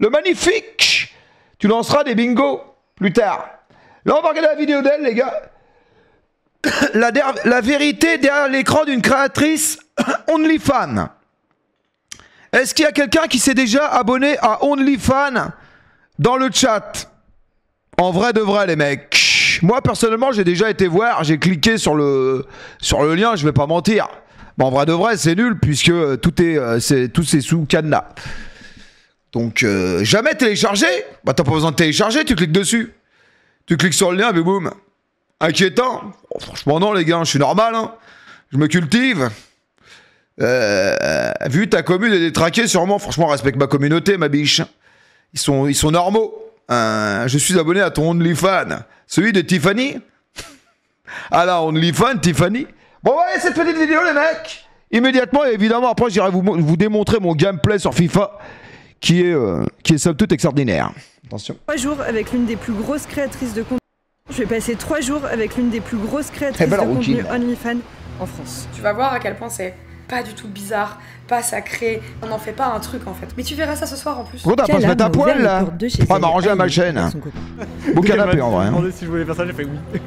le magnifique. Tu lanceras des bingos plus tard. Là, on va regarder la vidéo d'elle, les gars. La vérité derrière l'écran d'une créatrice OnlyFans. Est-ce qu'il y a quelqu'un qui s'est déjà abonné à OnlyFans dans le chat? En vrai de vrai, les mecs. Moi, personnellement, j'ai déjà été voir. J'ai cliqué sur le lien, je vais pas mentir. Bon, en vrai de vrai, c'est nul puisque tout c'est sous cadenas. Donc, jamais téléchargé. Bah, t'as pas besoin de télécharger, tu cliques dessus. Tu cliques sur le lien, et boum. Inquiétant. Oh, franchement, non, les gars, je suis normal. Hein. Je me cultive. Vu ta commune est détraquée, sûrement. Franchement, respecte ma communauté, ma biche. Ils sont normaux. Je suis abonné à ton OnlyFans. Celui de Tiffany. Ah là, OnlyFans, Tiffany. Bon, ouais, cette petite vidéo, les mecs. Immédiatement, et évidemment, après, j'irai vous démontrer mon gameplay sur FIFA, qui est somme toute extraordinaire. Attention. 3 jours avec l'une des plus grosses créatrices de contenu. Je vais passer 3 jours avec l'une des plus grosses créatrices de contenu OnlyFans en France. Tu vas voir à quel point c'est pas du tout bizarre, pas sacré. On n'en fait pas un truc en fait. Mais tu verras ça ce soir en plus. Pourquoi t'as pas se mettre à poil là? Pas m'arranger à ma chaîne. Beau canapé en vrai. Hein. Si je voulais faire ça, j'ai fait oui.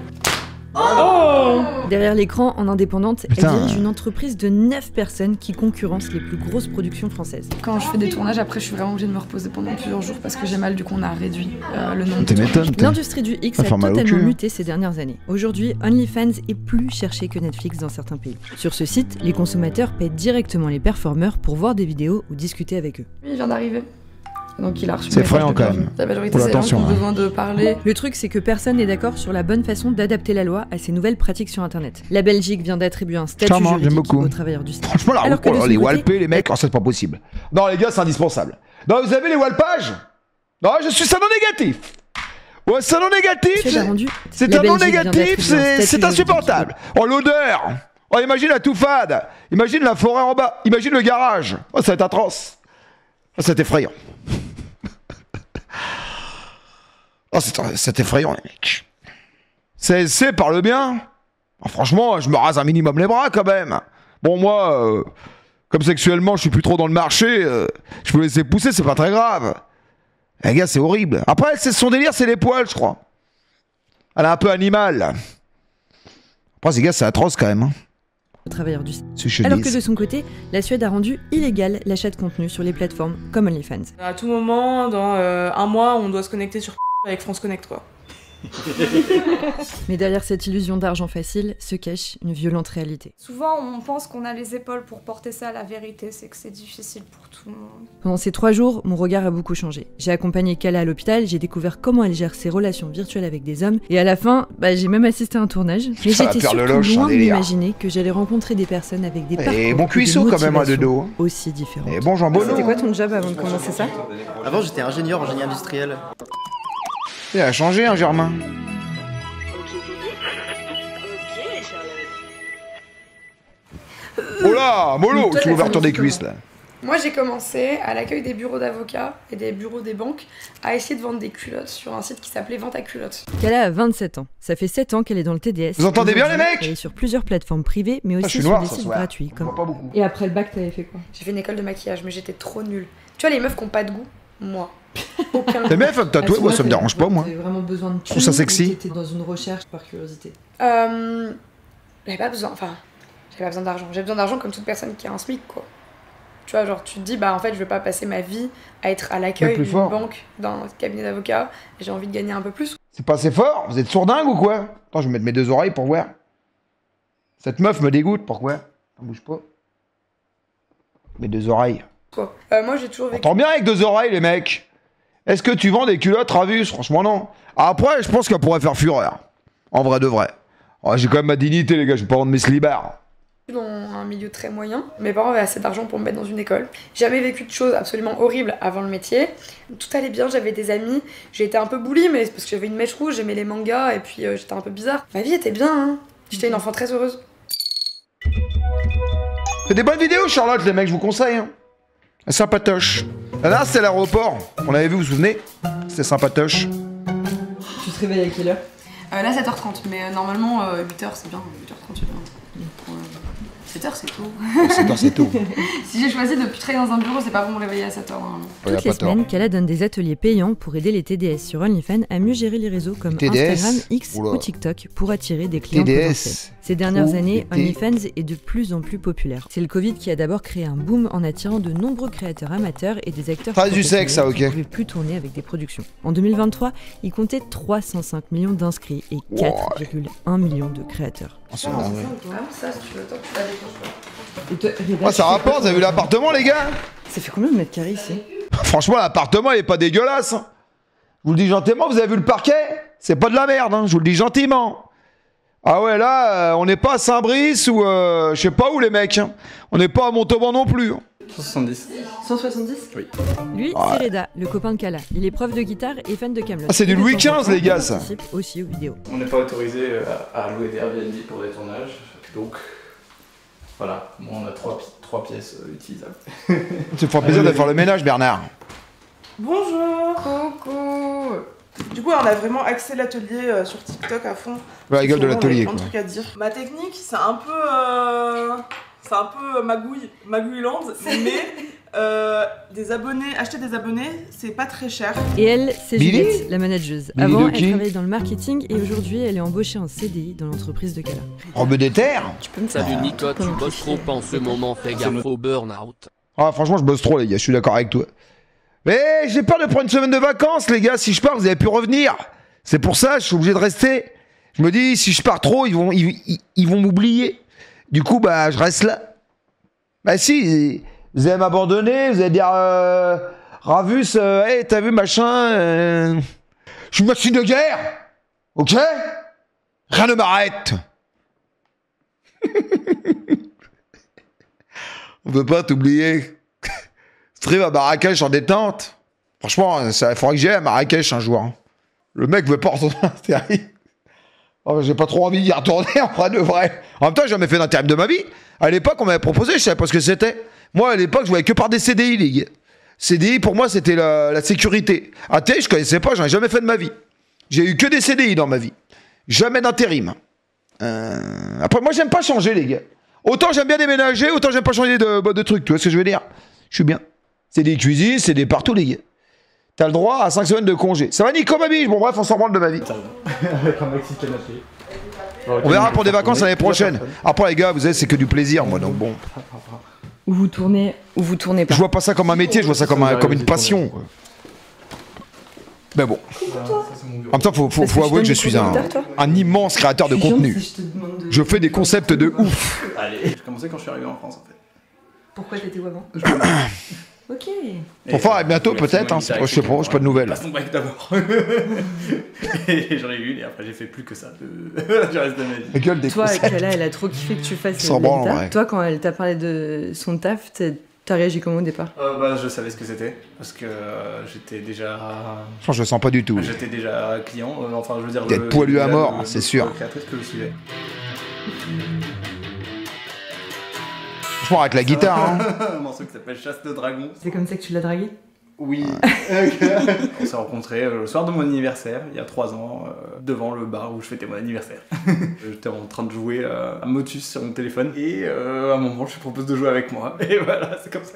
Oh Derrière l'écran, en indépendante, elle dirige une entreprise de 9 personnes qui concurrence les plus grosses productions françaises. Quand je fais des tournages, après je suis vraiment obligée de me reposer pendant plusieurs jours parce que j'ai mal, du coup on a réduit le nombre de tournages. L'industrie du X a totalement muté ces dernières années. Aujourd'hui, OnlyFans est plus cherché que Netflix dans certains pays. Sur ce site, les consommateurs paient directement les performeurs pour voir des vidéos ou discuter avec eux. Il vient d'arriver. Donc il a reçu. C'est effrayant quand même. La majorité des gens qui ont besoin de parler. Le truc, c'est que personne n'est d'accord sur la bonne façon d'adapter la loi à ces nouvelles pratiques sur Internet. La Belgique vient d'attribuer un statut juridique aux travailleurs du site. Franchement, là, les walpés, les mecs, c'est pas possible. Non, les gars, c'est indispensable. Non, vous avez les walpages? Non, je suis salon négatif. Ouais, salon négatif. C'est un nom négatif, c'est insupportable. Oh, l'odeur. Oh, imagine la touffade. Imagine la forêt en bas. Imagine le garage. Oh, ça va être atroce. Oh, c'est effrayant. Oh, c'est effrayant, les mecs. CSC parle bien. Oh, franchement, je me rase un minimum les bras, quand même. Bon, moi, comme sexuellement, je suis plus trop dans le marché, je peux laisser pousser, c'est pas très grave. Les gars, c'est horrible. Après, son délire, c'est les poils, je crois. Elle est un peu animale. Après, ces gars, c'est atroce, quand même. Hein. Travailleurs du site. Alors que de son côté, la Suède a rendu illégal l'achat de contenu sur les plateformes comme OnlyFans. À tout moment, dans un mois, on doit se connecter sur avec France Connect, quoi. Mais derrière cette illusion d'argent facile se cache une violente réalité. Souvent, on pense qu'on a les épaules pour porter ça. La vérité, c'est que c'est difficile pour tout le monde. Pendant ces 3 jours, mon regard a beaucoup changé. J'ai accompagné Kala à l'hôpital, j'ai découvert comment elle gère ses relations virtuelles avec des hommes, et à la fin, j'ai même assisté à un tournage. Mais j'étais surtout loin d'imaginer que j'allais rencontrer des personnes avec des parcours et bon cuisseau quand même, de dos. Aussi différents. Et bon jambon. C'était quoi ton job avant de commencer ça? Avant, j'étais ingénieur en génie industriel. Il a changé, hein, Germain. Oh là, mollo, tu l'ouverture des cuisses là. Moi j'ai commencé à l'accueil des bureaux d'avocats et des bureaux des banques à essayer de vendre des culottes sur un site qui s'appelait Vente à culottes. Kala a 27 ans. Ça fait 7 ans qu'elle est dans le TDS. Vous entendez bien les mecs? Elle est sur plusieurs plateformes privées mais aussi sur des sites gratuits. Comme... Pas beaucoup. Et après le bac t'avais fait quoi? J'ai fait une école de maquillage mais j'étais trop nulle. Tu vois les meufs qui ont pas de goût? Moi. Aucun. Les meufs tatouées, moi ça me dérange pas moi. J'avais vraiment besoin de je trouve ça sexy. T'étais dans une recherche par curiosité. J'avais pas besoin, j'avais pas besoin d'argent. J'ai besoin d'argent comme toute personne qui a un SMIC, quoi. Tu vois, genre, tu te dis, en fait, je veux pas passer ma vie à être à l'accueil d'une banque, d'un cabinet d'avocat, et j'ai envie de gagner un peu plus. C'est pas assez fort? Vous êtes sourdingue ou quoi? Attends, je vais mettre mes 2 oreilles pour voir. Cette meuf me dégoûte, pourquoi? On bouge pas. Mes 2 oreilles. Quoi? Moi, j'ai toujours vécu... Entends bien avec 2 oreilles, les mecs. Est-ce que tu vends des culottes Ravus? Franchement, non. Après, je pense qu'elle pourrait faire fureur. En vrai de vrai. Oh, j'ai quand même ma dignité, les gars, je vais pas vendre mes slibards. Dans un milieu très moyen, mes parents avaient assez d'argent pour me mettre dans une école. J'ai jamais vécu de choses absolument horribles avant le métier. Tout allait bien, j'avais des amis. J'ai été un peu bully, mais c'est parce que j'avais une mèche rouge, j'aimais les mangas, et puis j'étais un peu bizarre. Ma vie était bien, hein. J'étais une enfant très heureuse. C'est des bonnes vidéos, Charlotte, les mecs, je vous conseille. Hein. Sympatoche. Là, c'était l'aéroport. On l'avait vu, vous vous souvenez? C'était sympatoche. Tu te réveilles à quelle heure? Là, 7h30, mais normalement, 8h, c'est bien. 8h30, c'est bien. 7h, c'est tôt. 7h, c'est tôt. Si j'ai choisi de plus travailler dans un bureau, c'est pas pour me réveiller à 7h. Hein. Toutes les semaines, Kala donne des ateliers payants pour aider les TDS sur OnlyFans à mieux gérer les réseaux comme Instagram, X ou TikTok pour attirer des clients potentiels. Ces dernières années, OnlyFans est de plus en plus populaire. C'est le Covid qui a d'abord créé un boom en attirant de nombreux créateurs amateurs et des acteurs du sexe, ça, ok. qui ne pouvaient plus tourner avec des productions. En 2023, il comptait 305 millions d'inscrits et 4,1 millions de créateurs. Ça, si tu veux, tu la décroches. Ça rapporte, vous avez vu l'appartement, les gars? Ça fait combien de mètres carrés ici? Franchement, l'appartement, il est pas dégueulasse. Hein. Je vous le dis gentiment, vous avez vu le parquet? C'est pas de la merde, hein, je vous le dis gentiment. Ah ouais, là, on n'est pas à Saint-Brice ou je sais pas où, les mecs. Hein. On n'est pas à Montauban non plus. Hein. 170. 170? Oui. Lui, c'est Reda, le copain de Kala. Il est prof de guitare et fan de Kaamelott. Ah, c'est du Louis XV, les gars, ça. Il participe aussi aux vidéos. On n'est pas autorisé à louer des Airbnb pour des tournages, donc voilà, moi on a trois pièces utilisables. Ça te fera plaisir de faire le ménage, Bernard. Bonjour. Coucou. Du coup, on a vraiment axé l'atelier sur TikTok à fond. La gueule de l'atelier, quoi. Plein de trucs à dire. Ma technique, c'est un peu magouilland, mais acheter des abonnés, c'est pas très cher. Et elle, c'est Billy Juliette, la manageuse. Billy Avant, Doki. elle travaillait dans le marketing et aujourd'hui, elle est embauchée en CDI dans l'entreprise de Kala. Robe des terres. Tu peux me Salut Nico, tu bosses trop en ce moment, fais gaffe au burn-out. Ah, franchement, je bosse trop, les gars, je suis d'accord avec toi. Mais j'ai peur de prendre une semaine de vacances, les gars. Si je pars, vous avez pu revenir. C'est pour ça, je suis obligé de rester. Je me dis, si je pars trop, ils vont m'oublier. Du coup, bah, je reste là. Bah si, vous allez m'abandonner, vous allez dire, Ravus, hey, t'as vu, machin, je suis une machine de guerre, ok? Rien ne m'arrête. On peut pas t'oublier. Stream à Marrakech en détente. Franchement, il faudrait que j'aille à Marrakech un jour. Hein. Le mec veut pas retourner à l'intérim. Oh, j'ai pas trop envie d'y retourner en vrai de vrai. En même temps, j'ai jamais fait d'intérim de ma vie. À l'époque, on m'avait proposé, je savais pas ce que c'était. Moi, à l'époque, je voyais que par des CDI, les gars. CDI, pour moi, c'était la sécurité. AT, je connaissais pas, j'en ai jamais fait de ma vie. J'ai eu que des CDI dans ma vie. Jamais d'intérim. Après, moi, j'aime pas changer, les gars. Autant j'aime bien déménager, autant j'aime pas changer de truc. Tu vois ce que je veux dire? Je suis bien. C'est des cuisines, c'est des partout, les gars. T'as le droit à 5 semaines de congé. Ça va, Nico, ma biche? Bon, bref, on s'en branle de ma vie. Avec un maxi canapé. On verra pour des vacances l'année prochaine. Après, les gars, vous savez, c'est que du plaisir, moi, donc bon. Ou vous tournez pas. Je vois pas ça comme un métier, je vois ça comme une passion. Quoi. Mais bon. En même temps, faut avouer que je suis un immense créateur de contenu. Je fais des concepts de ouf. Allez. J'ai commencé quand je suis arrivé en France, en fait. Pourquoi t'étais où avant? Ok. Enfin, bientôt peut-être, hein, je sais pas, j'ai pas de nouvelles. Passe ton break d'abord. Et j'en ai eu une et après j'ai fait plus que ça du reste de ma vie. La gueule des Toi, concepts. Kala, elle a trop kiffé que tu fasses Sans la branle, guitare. ouais. Toi, quand elle t'a parlé de son taf, t'as réagi comment au départ? Je savais ce que c'était parce que j'étais déjà. Franchement, je le sens pas du tout. J'étais déjà client. Enfin, je veux dire. D'être poilu à mort, c'est sûr. Créatrice que je suivais. Franchement, avec la guitare, hein. Un morceau qui s'appelle Chasse de Dragon. C'est comme ça que tu l'as dragué? Oui. On s'est rencontrés le soir de mon anniversaire, il y a 3 ans, devant le bar où je fêtais mon anniversaire. J'étais en train de jouer à Motus sur mon téléphone et à un moment je lui propose de jouer avec moi. Et voilà, c'est comme ça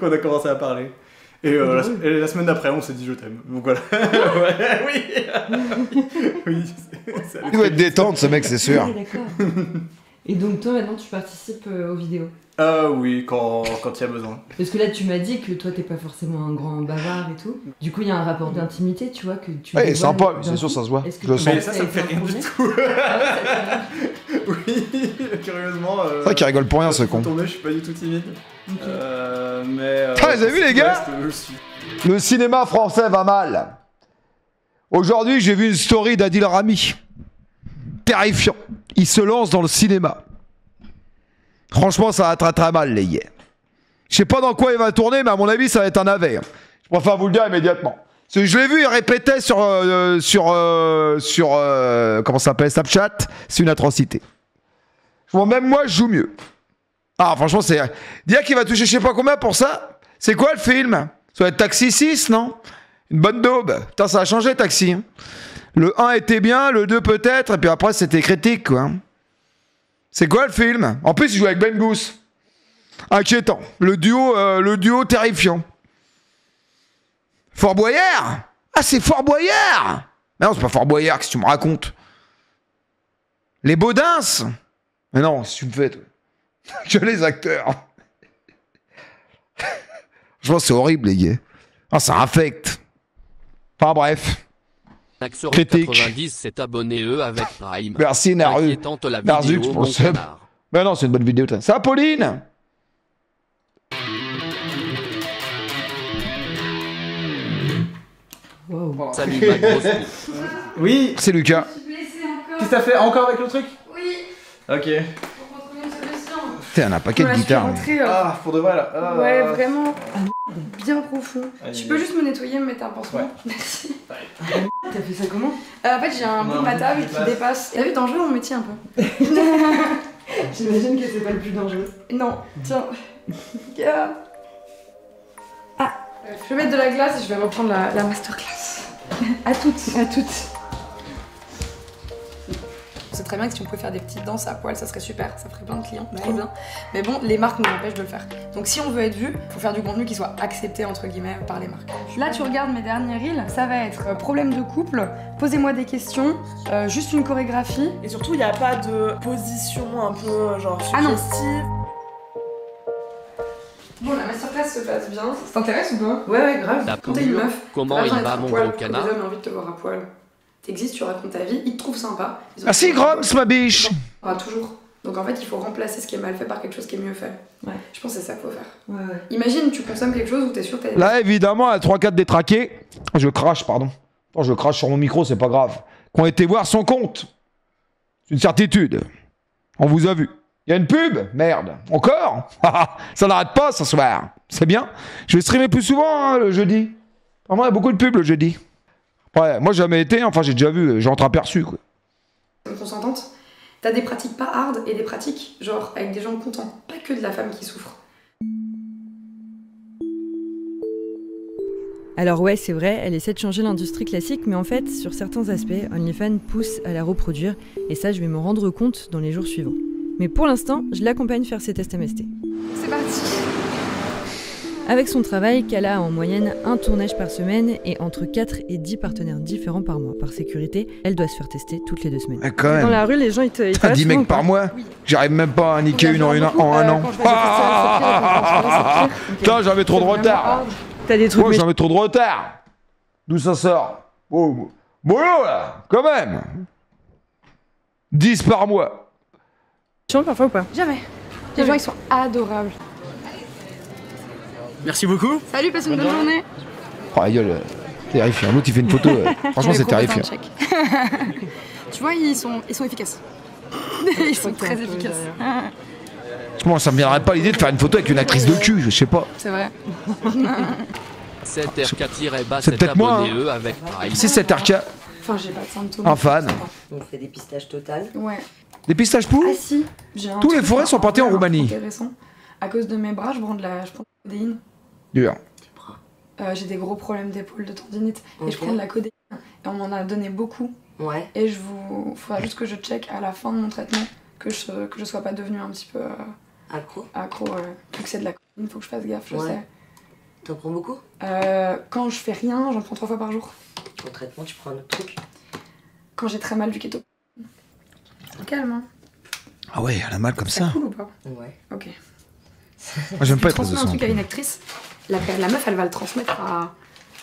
qu'on a commencé à parler. Et la semaine d'après, on s'est dit je t'aime. Donc voilà. Oui. Il doit être détente, ce mec, c'est sûr. Ah, d'accord. Et donc toi maintenant tu participes aux vidéos? Oui, quand il y a besoin. Parce que là tu m'as dit que toi t'es pas forcément un grand bavard et tout. Du coup il y a un rapport d'intimité, tu vois, que tu... Ouais, sympa, c'est sûr, ça se voit. Je le sens. Mais ça me fait rien du tout. Oui, curieusement... C'est vrai qu'il rigole pour rien, ce con. Je suis pas du tout timide. Okay. Mais... vous avez vu, les gars? Le cinéma français va mal. Aujourd'hui, j'ai vu une story d'Adil Rami. Terrifiant. Il se lance dans le cinéma. Franchement, ça va très très mal, les gars. Je sais pas dans quoi il va tourner, mais à mon avis, ça va être un navet. Hein. Je préfère vous le dire immédiatement. Parce que je l'ai vu, il répétait sur comment ça s'appelle, Snapchat. C'est une atrocité. Bon, même moi, je joue mieux. Ah, franchement, c'est... Dire qu'il va toucher je sais pas combien pour ça. C'est quoi le film? Ça va être Taxi 6, non? Une bonne daube. Putain, ça a changé, Taxi. Hein. Le 1 était bien, le 2 peut-être, et puis après, c'était critique, quoi. C'est quoi le film? En plus, il joue avec Ben Goose. Inquiétant. Le duo terrifiant. Fort Boyard? Ah, c'est Fort Boyard! Non, c'est pas Fort Boyard, qu'est-ce que tu me racontes? Les Baudins? Mais non, si tu me fais, toi. Que les acteurs. Je pense que c'est horrible, les gars. Ah, ça infecte. Enfin, bref. Critique. 90 s'est abonné avec Prime. Merci, Naru. Narzux pour le sub. Ben non, c'est une bonne vidéo. Ça va, Pauline? Wow. Salut, ma grosse. Oui. C'est Lucas. Qu'est-ce que t'as fait encore avec le truc? Oui. Ok. T'es un paquet de guitares. Ah, pour de vrai là. Ouais, vraiment bien profond. Tu peux juste me nettoyer, me mettre un pansement? Ouais. Merci. T'as fait ça comment? En fait, j'ai un bout de ma table qui dépasse. T'as vu, dangereux mon métier un peu. J'imagine que c'est pas le plus dangereux. Non, tiens. Ah. Je vais mettre de la glace et je vais reprendre la masterclass. À toutes, à toutes. C'est très bien que si on pouvait faire des petites danses à poil, ça serait super, ça ferait plein de clients, trop bien. Mais bon, les marques nous empêchent de le faire. Donc si on veut être vu, faut faire du contenu qui soit accepté entre guillemets par les marques. Là tu regardes mes derniers reels, ça va être problème de couple, posez-moi des questions, juste une chorégraphie. Et surtout, il n'y a pas de position un peu genre suggestive. Bon, la masterclass se passe bien. Ça t'intéresse ou pas? Ouais, grave. Quand t'es une meuf, comment il va mon gros canard? Les hommes ont envie de te voir à poil. T'existes, tu racontes ta vie, ils te trouvent sympa. Merci Groms, ma biche. Toujours. Donc en fait, il faut remplacer ce qui est mal fait par quelque chose qui est mieux fait. Ouais. Je pense que c'est ça qu'il faut faire. Ouais. Imagine, tu consommes quelque chose où t'es sûr que t'as... Là, évidemment, à 3-4 détraqués, je crache, pardon. Oh, je crache sur mon micro, c'est pas grave. Qui ont été voir son compte. C'est une certitude. On vous a vu. Il y a une pub? Merde. Encore? Ça n'arrête pas ce soir. C'est bien. Je vais streamer plus souvent hein, le jeudi. Vraiment, il y a beaucoup de pubs le jeudi. Ouais, moi j'ai jamais été, enfin j'ai déjà vu, j'ai entreaperçu quoi. Consentante, t'as des pratiques pas hard et des pratiques genre avec des gens contents, pas que de la femme qui souffre. Alors ouais, c'est vrai, elle essaie de changer l'industrie classique, mais en fait, sur certains aspects, OnlyFans pousse à la reproduire, et ça je vais me rendre compte dans les jours suivants. Mais pour l'instant, je l'accompagne faire ses tests MST. C'est parti. Avec son travail, Kala a en moyenne un tournage par semaine et entre 4 et 10 partenaires différents par mois. Par sécurité, elle doit se faire tester toutes les 2 semaines. Ah, quand même. Dans la rue, les gens ils te... T'as 10 mecs par mois? Oui. J'arrive même pas à niquer une en un an. Putain, j'avais trop de retard. T'as des trucs... Moi, j'avais trop de retard. D'où ça sort? Oh, mollo là, quand même. 10 par mois. Chiant parfois ou pas? Jamais. Les gens ils sont adorables. Merci beaucoup. Salut, passe une bonne journée. Oh la gueule, terrifiant. L'autre il fait une photo, franchement c'est terrifiant. Tu vois, ils sont efficaces. Ils sont très efficaces. Moi ça me viendrait pas l'idée de faire une photo avec une actrice de cul, je sais pas. C'est vrai. C'est RK-bas, c'est peut-être moi. Avec Prime. C'est cet RK. Enfin, j'ai pas de symptômes. Un fan. On fait des pistaches totales. Ouais. Des pistaches pou? Ah si. Tous les forêts sont partis en Roumanie. Intéressant. À cause de mes bras, je prends de la codéine. Dur. J'ai des gros problèmes d'épaule, de tendinite. Et je prends de la codéine. Et on m'en a donné beaucoup. Ouais. Et faudra juste que je check à la fin de mon traitement que je sois pas devenue un petit peu... accro. Accro, vu que c'est de la codéine, faut que je fasse gaffe, je sais. T'en prends beaucoup? Quand je fais rien, j'en prends 3 fois par jour. Au traitement, tu prends un autre truc? Quand j'ai très mal du keto. Calme, hein. Ah ouais, elle a mal comme ça. C'est cool ou pas? Ouais. Ok. Moi j'aime pas être transmets un truc à une actrice, la meuf elle va le transmettre à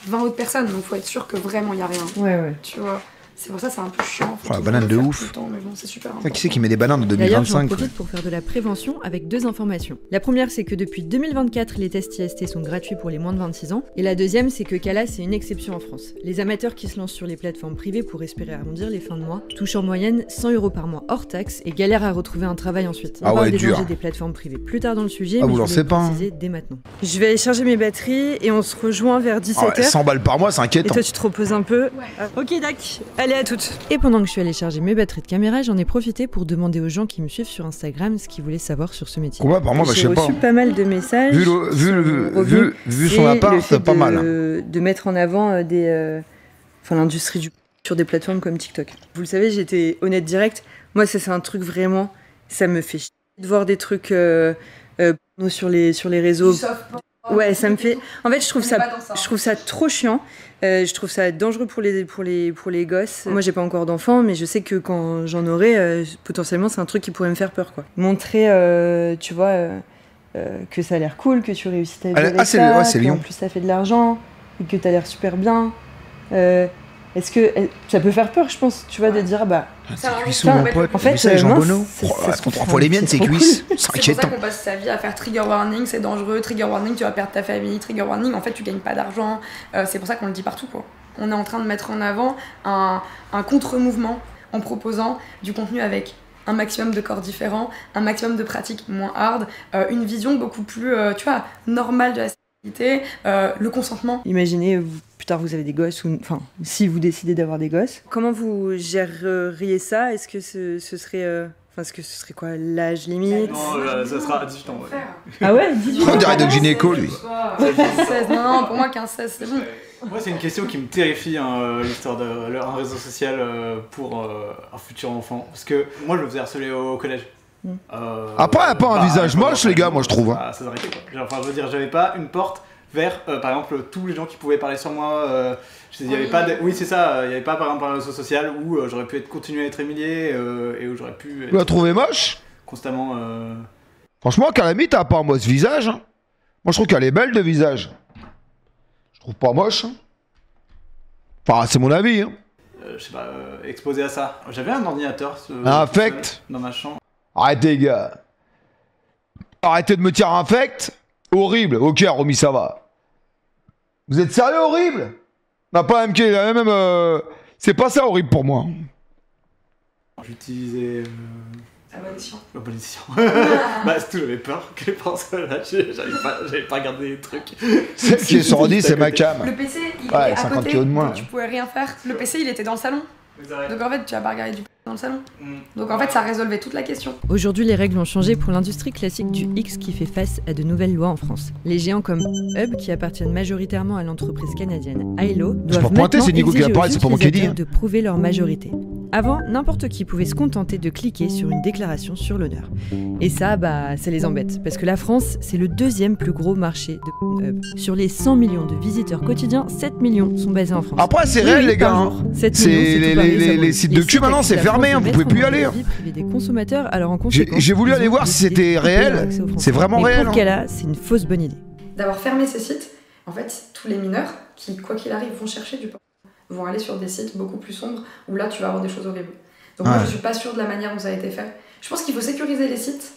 20 autres personnes, donc faut être sûr que vraiment il y a rien. Ouais. Tu vois, c'est pour ça c'est un peu chiant. Oh, la banane de ouf. Mais bon, c'est super. Qui c'est qui met des bananes en D'ailleurs, 2025? j'en profite pour faire de la prévention avec 2 informations. La première, c'est que depuis 2024, les tests IST sont gratuits pour les moins de 26 ans. Et la deuxième, c'est que Kala, c'est une exception en France. Les amateurs qui se lancent sur les plateformes privées pour espérer arrondir les fins de mois touchent en moyenne 100 € par mois hors taxe et galèrent à retrouver un travail ensuite. On parle des dangers des plateformes privées plus tard dans le sujet, mais je vais le préciser dès maintenant. Je vais charger mes batteries et on se rejoint vers 17h. 100 balles par mois, c'est inquiétant. Et toi, tu te reposes un peu? Ok, dac. Allez, à toutes. Et pendant que je suis allée charger mes batteries de caméra, j'en ai profité pour demander aux gens qui me suivent sur Instagram ce qu'ils voulaient savoir sur ce métier. Ouais, par moi, bah, je sais pas. J'ai reçu pas mal de messages. Vu son appart, c'est pas mal. De mettre en avant l'industrie sur des plateformes comme TikTok. Vous le savez, j'étais honnête direct. Moi, ça c'est un truc vraiment Ça me fait chier de voir des trucs sur les réseaux. Ouais, ça me fait. En fait, je trouve ça trop chiant. Je trouve ça dangereux pour les gosses. Moi, j'ai pas encore d'enfants, mais je sais que quand j'en aurai, potentiellement, c'est un truc qui pourrait me faire peur, quoi. Montrer, tu vois, que ça a l'air cool, que tu réussis ta vie avec ça, qu'en plus ça fait de l'argent, et que t'as l'air super bien. Est-ce que ça peut faire peur, je pense, tu vois, de dire c'est cuissou, mon pote. En fait, Jean Bonneau. Contre 3 fois les miennes, c'est cuisse. C'est pour ça qu'on passe sa vie à faire trigger warning, c'est dangereux, trigger warning, tu vas perdre ta famille, trigger warning, en fait, tu gagnes pas d'argent. C'est pour ça qu'on le dit partout, quoi. On est en train de mettre en avant un contre-mouvement en proposant du contenu avec un maximum de corps différents, un maximum de pratiques moins hard, une vision beaucoup plus, tu vois, normale de la sexualité, le consentement. Imaginez, plus tard vous avez des gosses, enfin, si vous décidez d'avoir des gosses, comment vous géreriez ça? Est-ce que ce serait... Est-ce que ce serait quoi l'âge limite? Non, ça sera à 18 ans. Ouais. Ah ouais, 18 ans? On dirait de gynéco, lui. 16, non, pour moi 15-16, c'est bon. Moi, c'est une question qui me terrifie, l'histoire d'un réseau social pour un futur enfant. Parce que moi, je me faisais harceler au collège. Après, pas un visage moche, les gars, moi, je trouve. Ça s'arrêtait, quoi. Enfin, je veux dire, j'avais pas une porte vers, par exemple, tous les gens qui pouvaient parler sur moi. Il y avait pas oui, c'est ça, il n'y avait pas, par exemple, un réseau social où j'aurais pu continuer à être humilié et où j'aurais pu. Tu l'as trouvé moche? Constamment. Franchement, Calamy, t'as pas moi ce visage. Hein. Moi, je trouve qu'elle est belle de visage. Je trouve pas moche. Hein. Enfin, c'est mon avis. Hein. Je sais pas, exposé à ça. J'avais un ordinateur infect dans ma chambre. Arrêtez, les gars. Arrêtez de me tirer infect. Horrible. Ok, Romy, ça va. Vous êtes sérieux, horrible? Non, pas MK, même. C'est pas ça horrible pour moi. J'utilisais. Abolition. Abolition. Surtout, j'avais peur que les personnes là, j'avais pas regardé les trucs. Celle qui est sur 10, c'est ma cam. Le PC, il ouais, était à 50 côté, kilos de moins. tu pouvais rien faire. Le PC, il était dans le salon. Donc en fait, tu vas pas regarder du PC dans le salon. Donc en fait, ça résolvait toute la question. Aujourd'hui, les règles ont changé pour l'industrie classique du X qui fait face à de nouvelles lois en France. Les géants comme Hub, qui appartiennent majoritairement à l'entreprise canadienne ILO, doivent maintenant exiger aux utilisateurs de prouver leur majorité. Avant, n'importe qui pouvait se contenter de cliquer sur une déclaration sur l'honneur. Et ça les embête, parce que la France, c'est le deuxième plus gros marché de Pornhub. Sur les 100 millions de visiteurs quotidiens, 7 millions sont basés en France. Après, c'est réel, les gars. Les sites de cul, maintenant, c'est fermé, vous pouvez plus y aller. Des consommateurs, alors en j'ai voulu aller voir si c'était réel. C'est vraiment réel. Pour ce cas-là, c'est une fausse bonne idée. D'avoir fermé ces sites, en fait, tous les mineurs qui, quoi qu'il arrive, vont chercher du porno, vont aller sur des sites beaucoup plus sombres où là tu vas avoir des choses horribles. Donc moi je suis pas sûre de la manière dont ça a été fait. Je pense qu'il faut sécuriser les sites.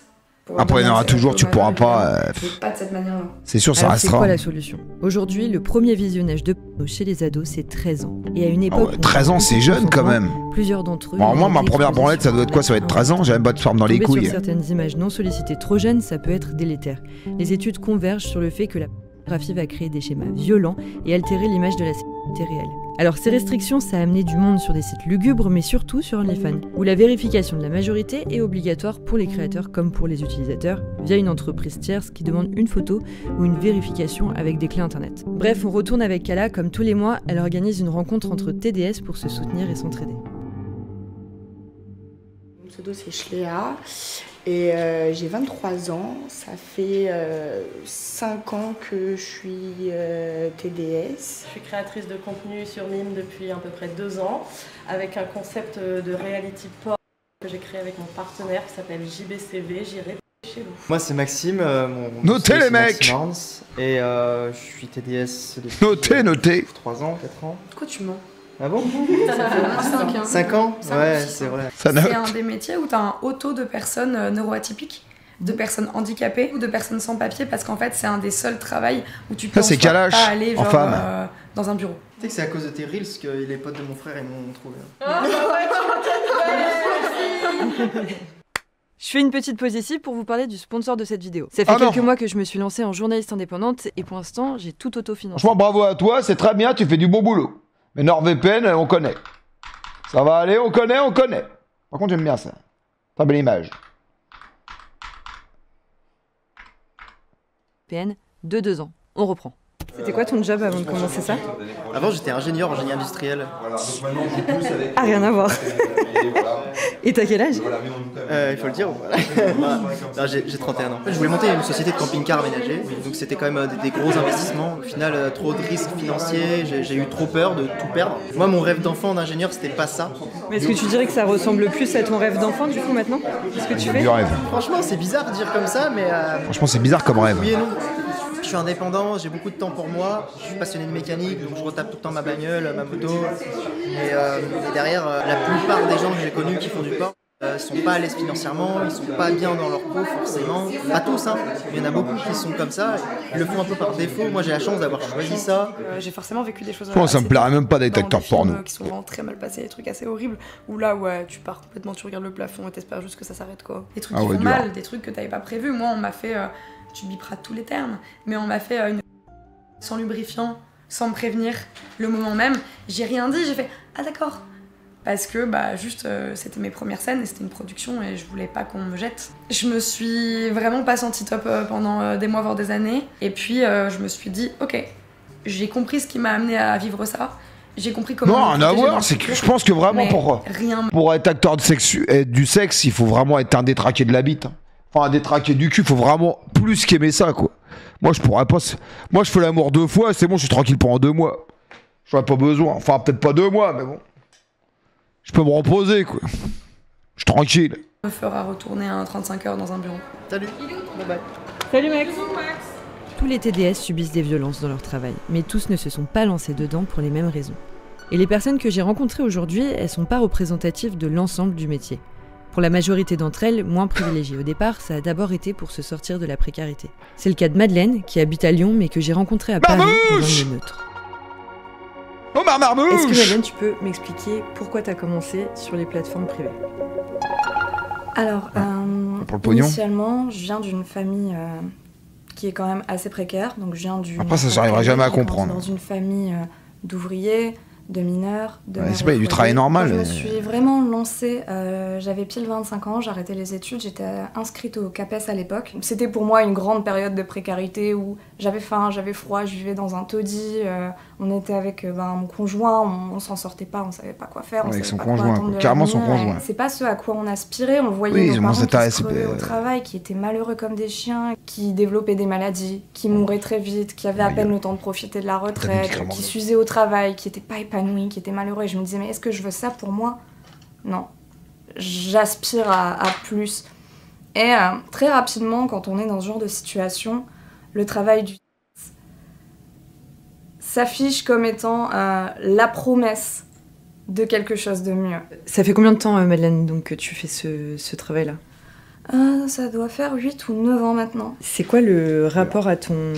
Après il y en aura toujours, tu pourras pas... Pas de cette manière-là. C'est sûr, ça restera. C'est quoi la solution? Aujourd'hui, le premier visionnage de porno chez les ados, c'est 13 ans. Et à une époque... 13 ans, c'est jeune quand même. Plusieurs d'entre eux... Bon, moi, ma première branlette, ça doit être quoi? Ça va être 13 ans, j'ai même pas de forme dans les couilles. Sur certaines images non sollicitées trop jeunes, ça peut être délétère. Les études convergent sur le fait que la pornographie va créer des schémas violents et altérer l'image de la sexualité réelle. Alors ces restrictions, ça a amené du monde sur des sites lugubres, mais surtout sur OnlyFans, où la vérification de la majorité est obligatoire pour les créateurs comme pour les utilisateurs, via une entreprise tierce qui demande une photo ou une vérification avec des clés internet. Bref, on retourne avec Kala, comme tous les mois, elle organise une rencontre entre TDS pour se soutenir et s'entraider. Mon pseudo c'est Shléa. Et j'ai 23 ans, ça fait 5 ans que je suis TDS. Je suis créatrice de contenu sur Mime depuis à peu près 2 ans, avec un concept de reality porn que j'ai créé avec mon partenaire qui s'appelle JBCV, J'irai chez vous. Moi c'est Maxime, notez les mecs. Et je suis TDS depuis notez 3 ans, 4 ans. Pourquoi tu mens? Ah bon? Ça fait au moins 5 ans. 5 ans? Ouais, c'est vrai. C'est un des métiers où tu as un haut taux de personnes neuroatypiques, de personnes handicapées ou de personnes sans papier, parce qu'en fait, c'est un des seuls travails où tu peux pas aller genre, dans un bureau. Tu sais que c'est à cause de tes reels que les potes de mon frère ils m'ont trouvé. Je fais une petite pause ici pour vous parler du sponsor de cette vidéo. Ça fait quelques mois que je me suis lancée en journaliste indépendante et pour l'instant, j'ai tout auto-financé. Franchement, bravo à toi, c'est très bien, tu fais du bon boulot. Mais NordVPN, on connaît. Ça va aller, on connaît. Par contre, j'aime bien ça. Très belle image. VPN de 2 ans. On reprend. C'était quoi ton job avant de commencer ça? Avant, j'étais ingénieur en génie industriel. Ah, rien à voir. Et t'as quel âge? Il faut le dire. Voilà. J'ai 31 ans. Je voulais monter une société de camping-car aménagé, donc c'était quand même des gros investissements. Au final, trop de risques financiers, j'ai eu trop peur de tout perdre. Moi, mon rêve d'enfant d'ingénieur, c'était pas ça. Mais est-ce que tu dirais que ça ressemble plus à ton rêve d'enfant du coup maintenant? Qu'est-ce que tu fais? Franchement, c'est bizarre de dire comme ça, mais... Franchement, c'est bizarre comme rêve. Oui et non. Je suis indépendant, j'ai beaucoup de temps pour moi, je suis passionné de mécanique, donc je retape tout le temps ma bagnole, ma moto. Et derrière, la plupart des gens que j'ai connus qui font du sport sont pas à l'aise financièrement, ils sont pas bien dans leur peau forcément. Pas tous, hein. Il y en a beaucoup qui sont comme ça, ils le font un peu par défaut. Moi j'ai la chance d'avoir choisi ça. J'ai forcément vécu des choses. Moi ça me plairait même pas d'être acteur porno. Qui sont vraiment très mal passés, des trucs assez horribles. Où là, ouais, tu pars complètement, tu regardes le plafond et t'espères juste que ça s'arrête quoi. Des trucs qui font mal, des trucs que t'avais pas prévu. Moi on m'a fait, tu biperas tous les termes, mais on m'a fait une sans lubrifiant, sans me prévenir, le moment même. J'ai rien dit, j'ai fait ah d'accord. Parce que bah juste c'était mes premières scènes et c'était une production et je voulais pas qu'on me jette. Je me suis vraiment pas sentie top pendant des mois voire des années et puis je me suis dit ok, j'ai compris ce qui m'a amené à vivre ça. J'ai compris comment. Non, rien à voir, c'est que je pense que vraiment pour être acteur du sexe, il faut vraiment être un détraqué de la bite. Enfin, un détraqué du cul, faut vraiment plus qu'aimer ça quoi. Moi je pourrais pas. Moi je fais l'amour 2 fois, c'est bon, je suis tranquille pendant 2 mois. J'aurais pas besoin. Enfin, peut-être pas 2 mois, mais bon. Je peux me reposer, quoi. Je suis tranquille. Me fera retourner à 35 heures dans un bureau. Salut. Bye bye. Salut Max. Tous les TDS subissent des violences dans leur travail, mais tous ne se sont pas lancés dedans pour les mêmes raisons. Et les personnes que j'ai rencontrées aujourd'hui, elles sont pas représentatives de l'ensemble du métier. Pour la majorité d'entre elles, moins privilégiées au départ, ça a d'abord été pour se sortir de la précarité. C'est le cas de Madeleine, qui habite à Lyon, mais que j'ai rencontrée à Paris dans un lieu neutre. Oh Marmouche! Est-ce que Madeleine, tu peux m'expliquer pourquoi tu as commencé sur les plateformes privées? Alors, initialement, je viens d'une famille qui est quand même assez précaire. Donc, je viens d'une... Après, ça s'arrivera jamais à comprendre. Dans une famille d'ouvriers, de mineurs, de... c'est pas, il y a du travail normal. Je me suis vraiment lancée, j'avais pile 25 ans, j'ai arrêté les études, j'étais inscrite au CAPES à l'époque. C'était pour moi une grande période de précarité où j'avais faim, j'avais froid, je vivais dans un taudis, on était avec mon conjoint, on s'en sortait pas, on savait pas quoi faire. Avec son conjoint, carrément son conjoint. C'est pas ce à quoi on aspirait, on voyait nos parents qui se crevaient au travail, qui étaient malheureux comme des chiens, qui développaient des maladies, qui mouraient très vite, qui avaient à peine le temps de profiter de la retraite, qui s'usaient au travail, qui étaient pas épanouis, qui étaient malheureux. Et je me disais, mais est-ce que je veux ça pour moi? Non. J'aspire à plus. Et très rapidement, quand on est dans ce genre de situation, le travail du s'affiche comme étant la promesse de quelque chose de mieux. Ça fait combien de temps, Madeleine, donc, que tu fais ce travail-là? Ça doit faire 8 ou 9 ans maintenant. C'est quoi le rapport à ton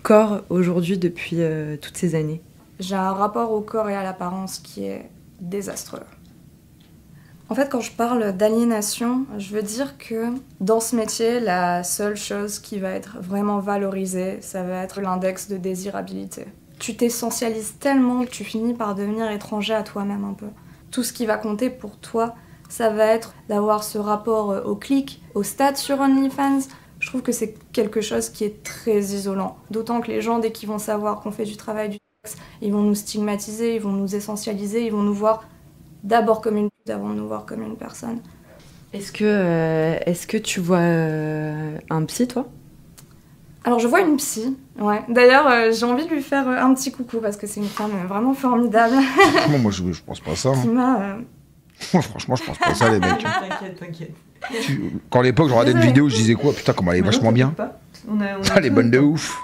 corps aujourd'hui depuis toutes ces années? J'ai un rapport au corps et à l'apparence qui est désastreux. En fait, quand je parle d'aliénation, je veux dire que dans ce métier, la seule chose qui va être vraiment valorisée, ça va être l'index de désirabilité. Tu t'essentialises tellement que tu finis par devenir étranger à toi-même un peu. Tout ce qui va compter pour toi, ça va être d'avoir ce rapport au clic, au stats sur OnlyFans. Je trouve que c'est quelque chose qui est très isolant. D'autant que les gens, dès qu'ils vont savoir qu'on fait du travail du sexe, ils vont nous stigmatiser, ils vont nous essentialiser, ils vont nous voir d'abord comme une pute avant de nous voir comme une personne. Est-ce que tu vois un psy, toi? Alors je vois une psy, ouais. D'ailleurs, j'ai envie de lui faire un petit coucou parce que c'est une femme vraiment formidable. Moi, je pense pas ça. Qui m'a... Franchement, je pense pas ça, les mecs. T'inquiète. Quand à l'époque, je regardais une vidéo, je disais quoi? Putain, comment elle est vachement bien. Elle est bonne de ouf.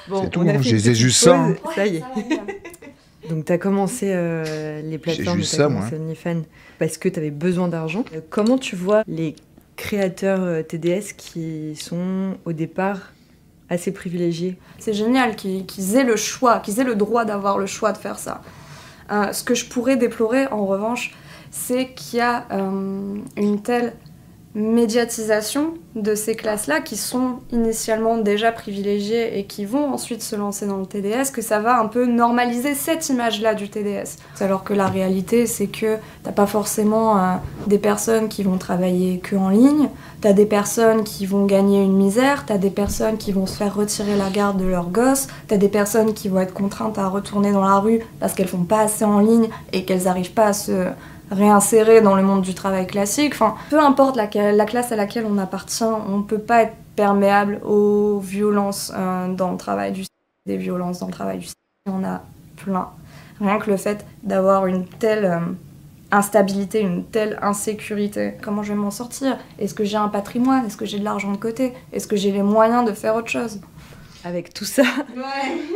Bon, c'est tout, je disais juste ça. Hein. Ça y est. Donc t'as commencé les plateformes, t'as commencé OnlyFans parce que t'avais besoin d'argent. Comment tu vois les créateurs TDS qui sont au départ assez privilégiés? C'est génial qu'ils aient le choix, qu'ils aient le droit d'avoir le choix de faire ça. Ce que je pourrais déplorer en revanche, c'est qu'il y a une telle médiatisation de ces classes-là qui sont initialement déjà privilégiées et qui vont ensuite se lancer dans le TDS, que ça va un peu normaliser cette image-là du TDS. Alors que la réalité, c'est que t'as pas forcément des personnes qui vont travailler que en ligne, t'as des personnes qui vont gagner une misère, t'as des personnes qui vont se faire retirer la garde de leurs gosses, t'as des personnes qui vont être contraintes à retourner dans la rue parce qu'elles font pas assez en ligne et qu'elles arrivent pas à se réinsérer dans le monde du travail classique. Enfin, peu importe la classe à laquelle on appartient, on ne peut pas être perméable aux violences dans le travail du sexe. Des violences dans le travail du sexe, il y en a plein. Rien que le fait d'avoir une telle instabilité, une telle insécurité. Comment je vais m'en sortir? Est-ce que j'ai un patrimoine? Est-ce que j'ai de l'argent de côté? Est-ce que j'ai les moyens de faire autre chose? Avec tout ça,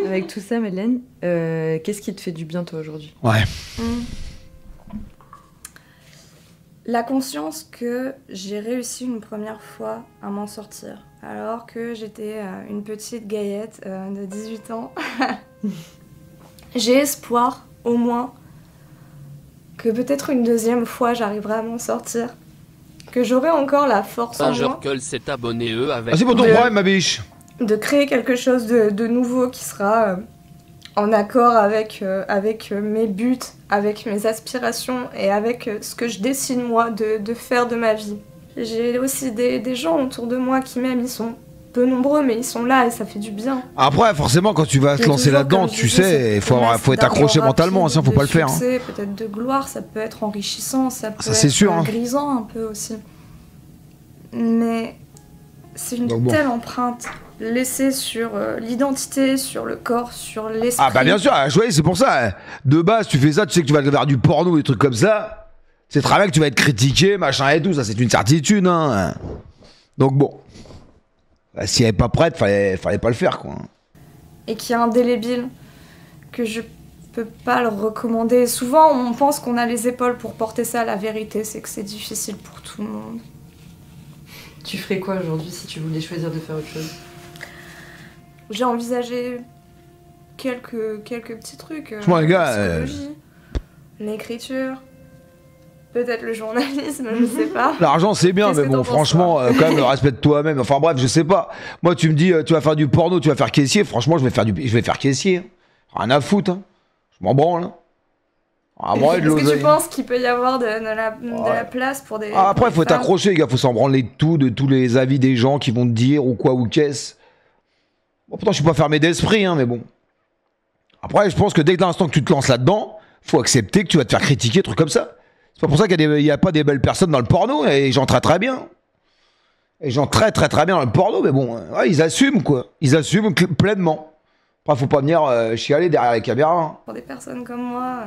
avec tout ça, Madeleine, qu'est-ce qui te fait du bien toi aujourd'hui? Ouais. La conscience que j'ai réussi une première fois à m'en sortir, alors que j'étais une petite gaillette de 18 ans. J'ai espoir, au moins, que peut-être une deuxième fois j'arriverai à m'en sortir. Que j'aurai encore la force en moi. s'est abonné avec... C'est pour ton problème, ma biche. De créer quelque chose de nouveau qui sera en accord avec mes buts, avec mes aspirations et avec ce que je décide moi de faire de ma vie. J'ai aussi des gens autour de moi qui m'aiment, ils sont peu nombreux mais ils sont là et ça fait du bien. Après forcément quand tu vas te lancer là-dedans, tu sais, il faut être accroché mentalement, sinon faut pas le faire. Succès, peut-être de gloire, ça peut être enrichissant, ça peut c'est être sûr, grisant un peu aussi. Mais c'est une telle empreinte laissée sur l'identité, sur le corps, sur l'esprit. Ah bah bien sûr, c'est pour ça. De base, tu fais ça, tu sais que tu vas vers du porno, des trucs comme ça. C'est très bien que tu vas être critiqué, machin et tout, ça c'est une certitude. Hein. Donc bon, bah, si elle est pas prête, fallait pas le faire quoi. Et qui est indélébile, que je peux pas le recommander. Souvent on pense qu'on a les épaules pour porter ça, la vérité c'est que c'est difficile pour tout le monde. Tu ferais quoi aujourd'hui si tu voulais choisir de faire autre chose? J'ai envisagé quelques petits trucs. Moi, les gars, l'écriture, peut-être le journalisme, je sais pas. L'argent c'est bien, mais bon, franchement, quand même le respect de toi-même. Enfin bref, je sais pas. Moi, tu me dis, tu vas faire du porno, tu vas faire caissier. Franchement, je vais faire caissier. Rien à foutre. Hein. Je m'en branle. Hein. Est-ce que tu penses qu'il peut y avoir de la place pour des... Après, faut t'accrocher, les gars. Faut s'en branler de tous les avis des gens qui vont te dire ou quoi ou qu'est-ce. Bon, pourtant, je suis pas fermé d'esprit, hein, mais bon. Après, je pense que dès l'instant que tu te lances là-dedans, faut accepter que tu vas te faire critiquer, trucs comme ça. C'est pas pour ça qu'il y a pas des belles personnes dans le porno, et j'en très bien. Et j'en très bien dans le porno, mais bon, ouais, ils assument, quoi. Ils assument pleinement. Après, faut pas venir chialer derrière les caméras. Hein. Pour des personnes comme moi...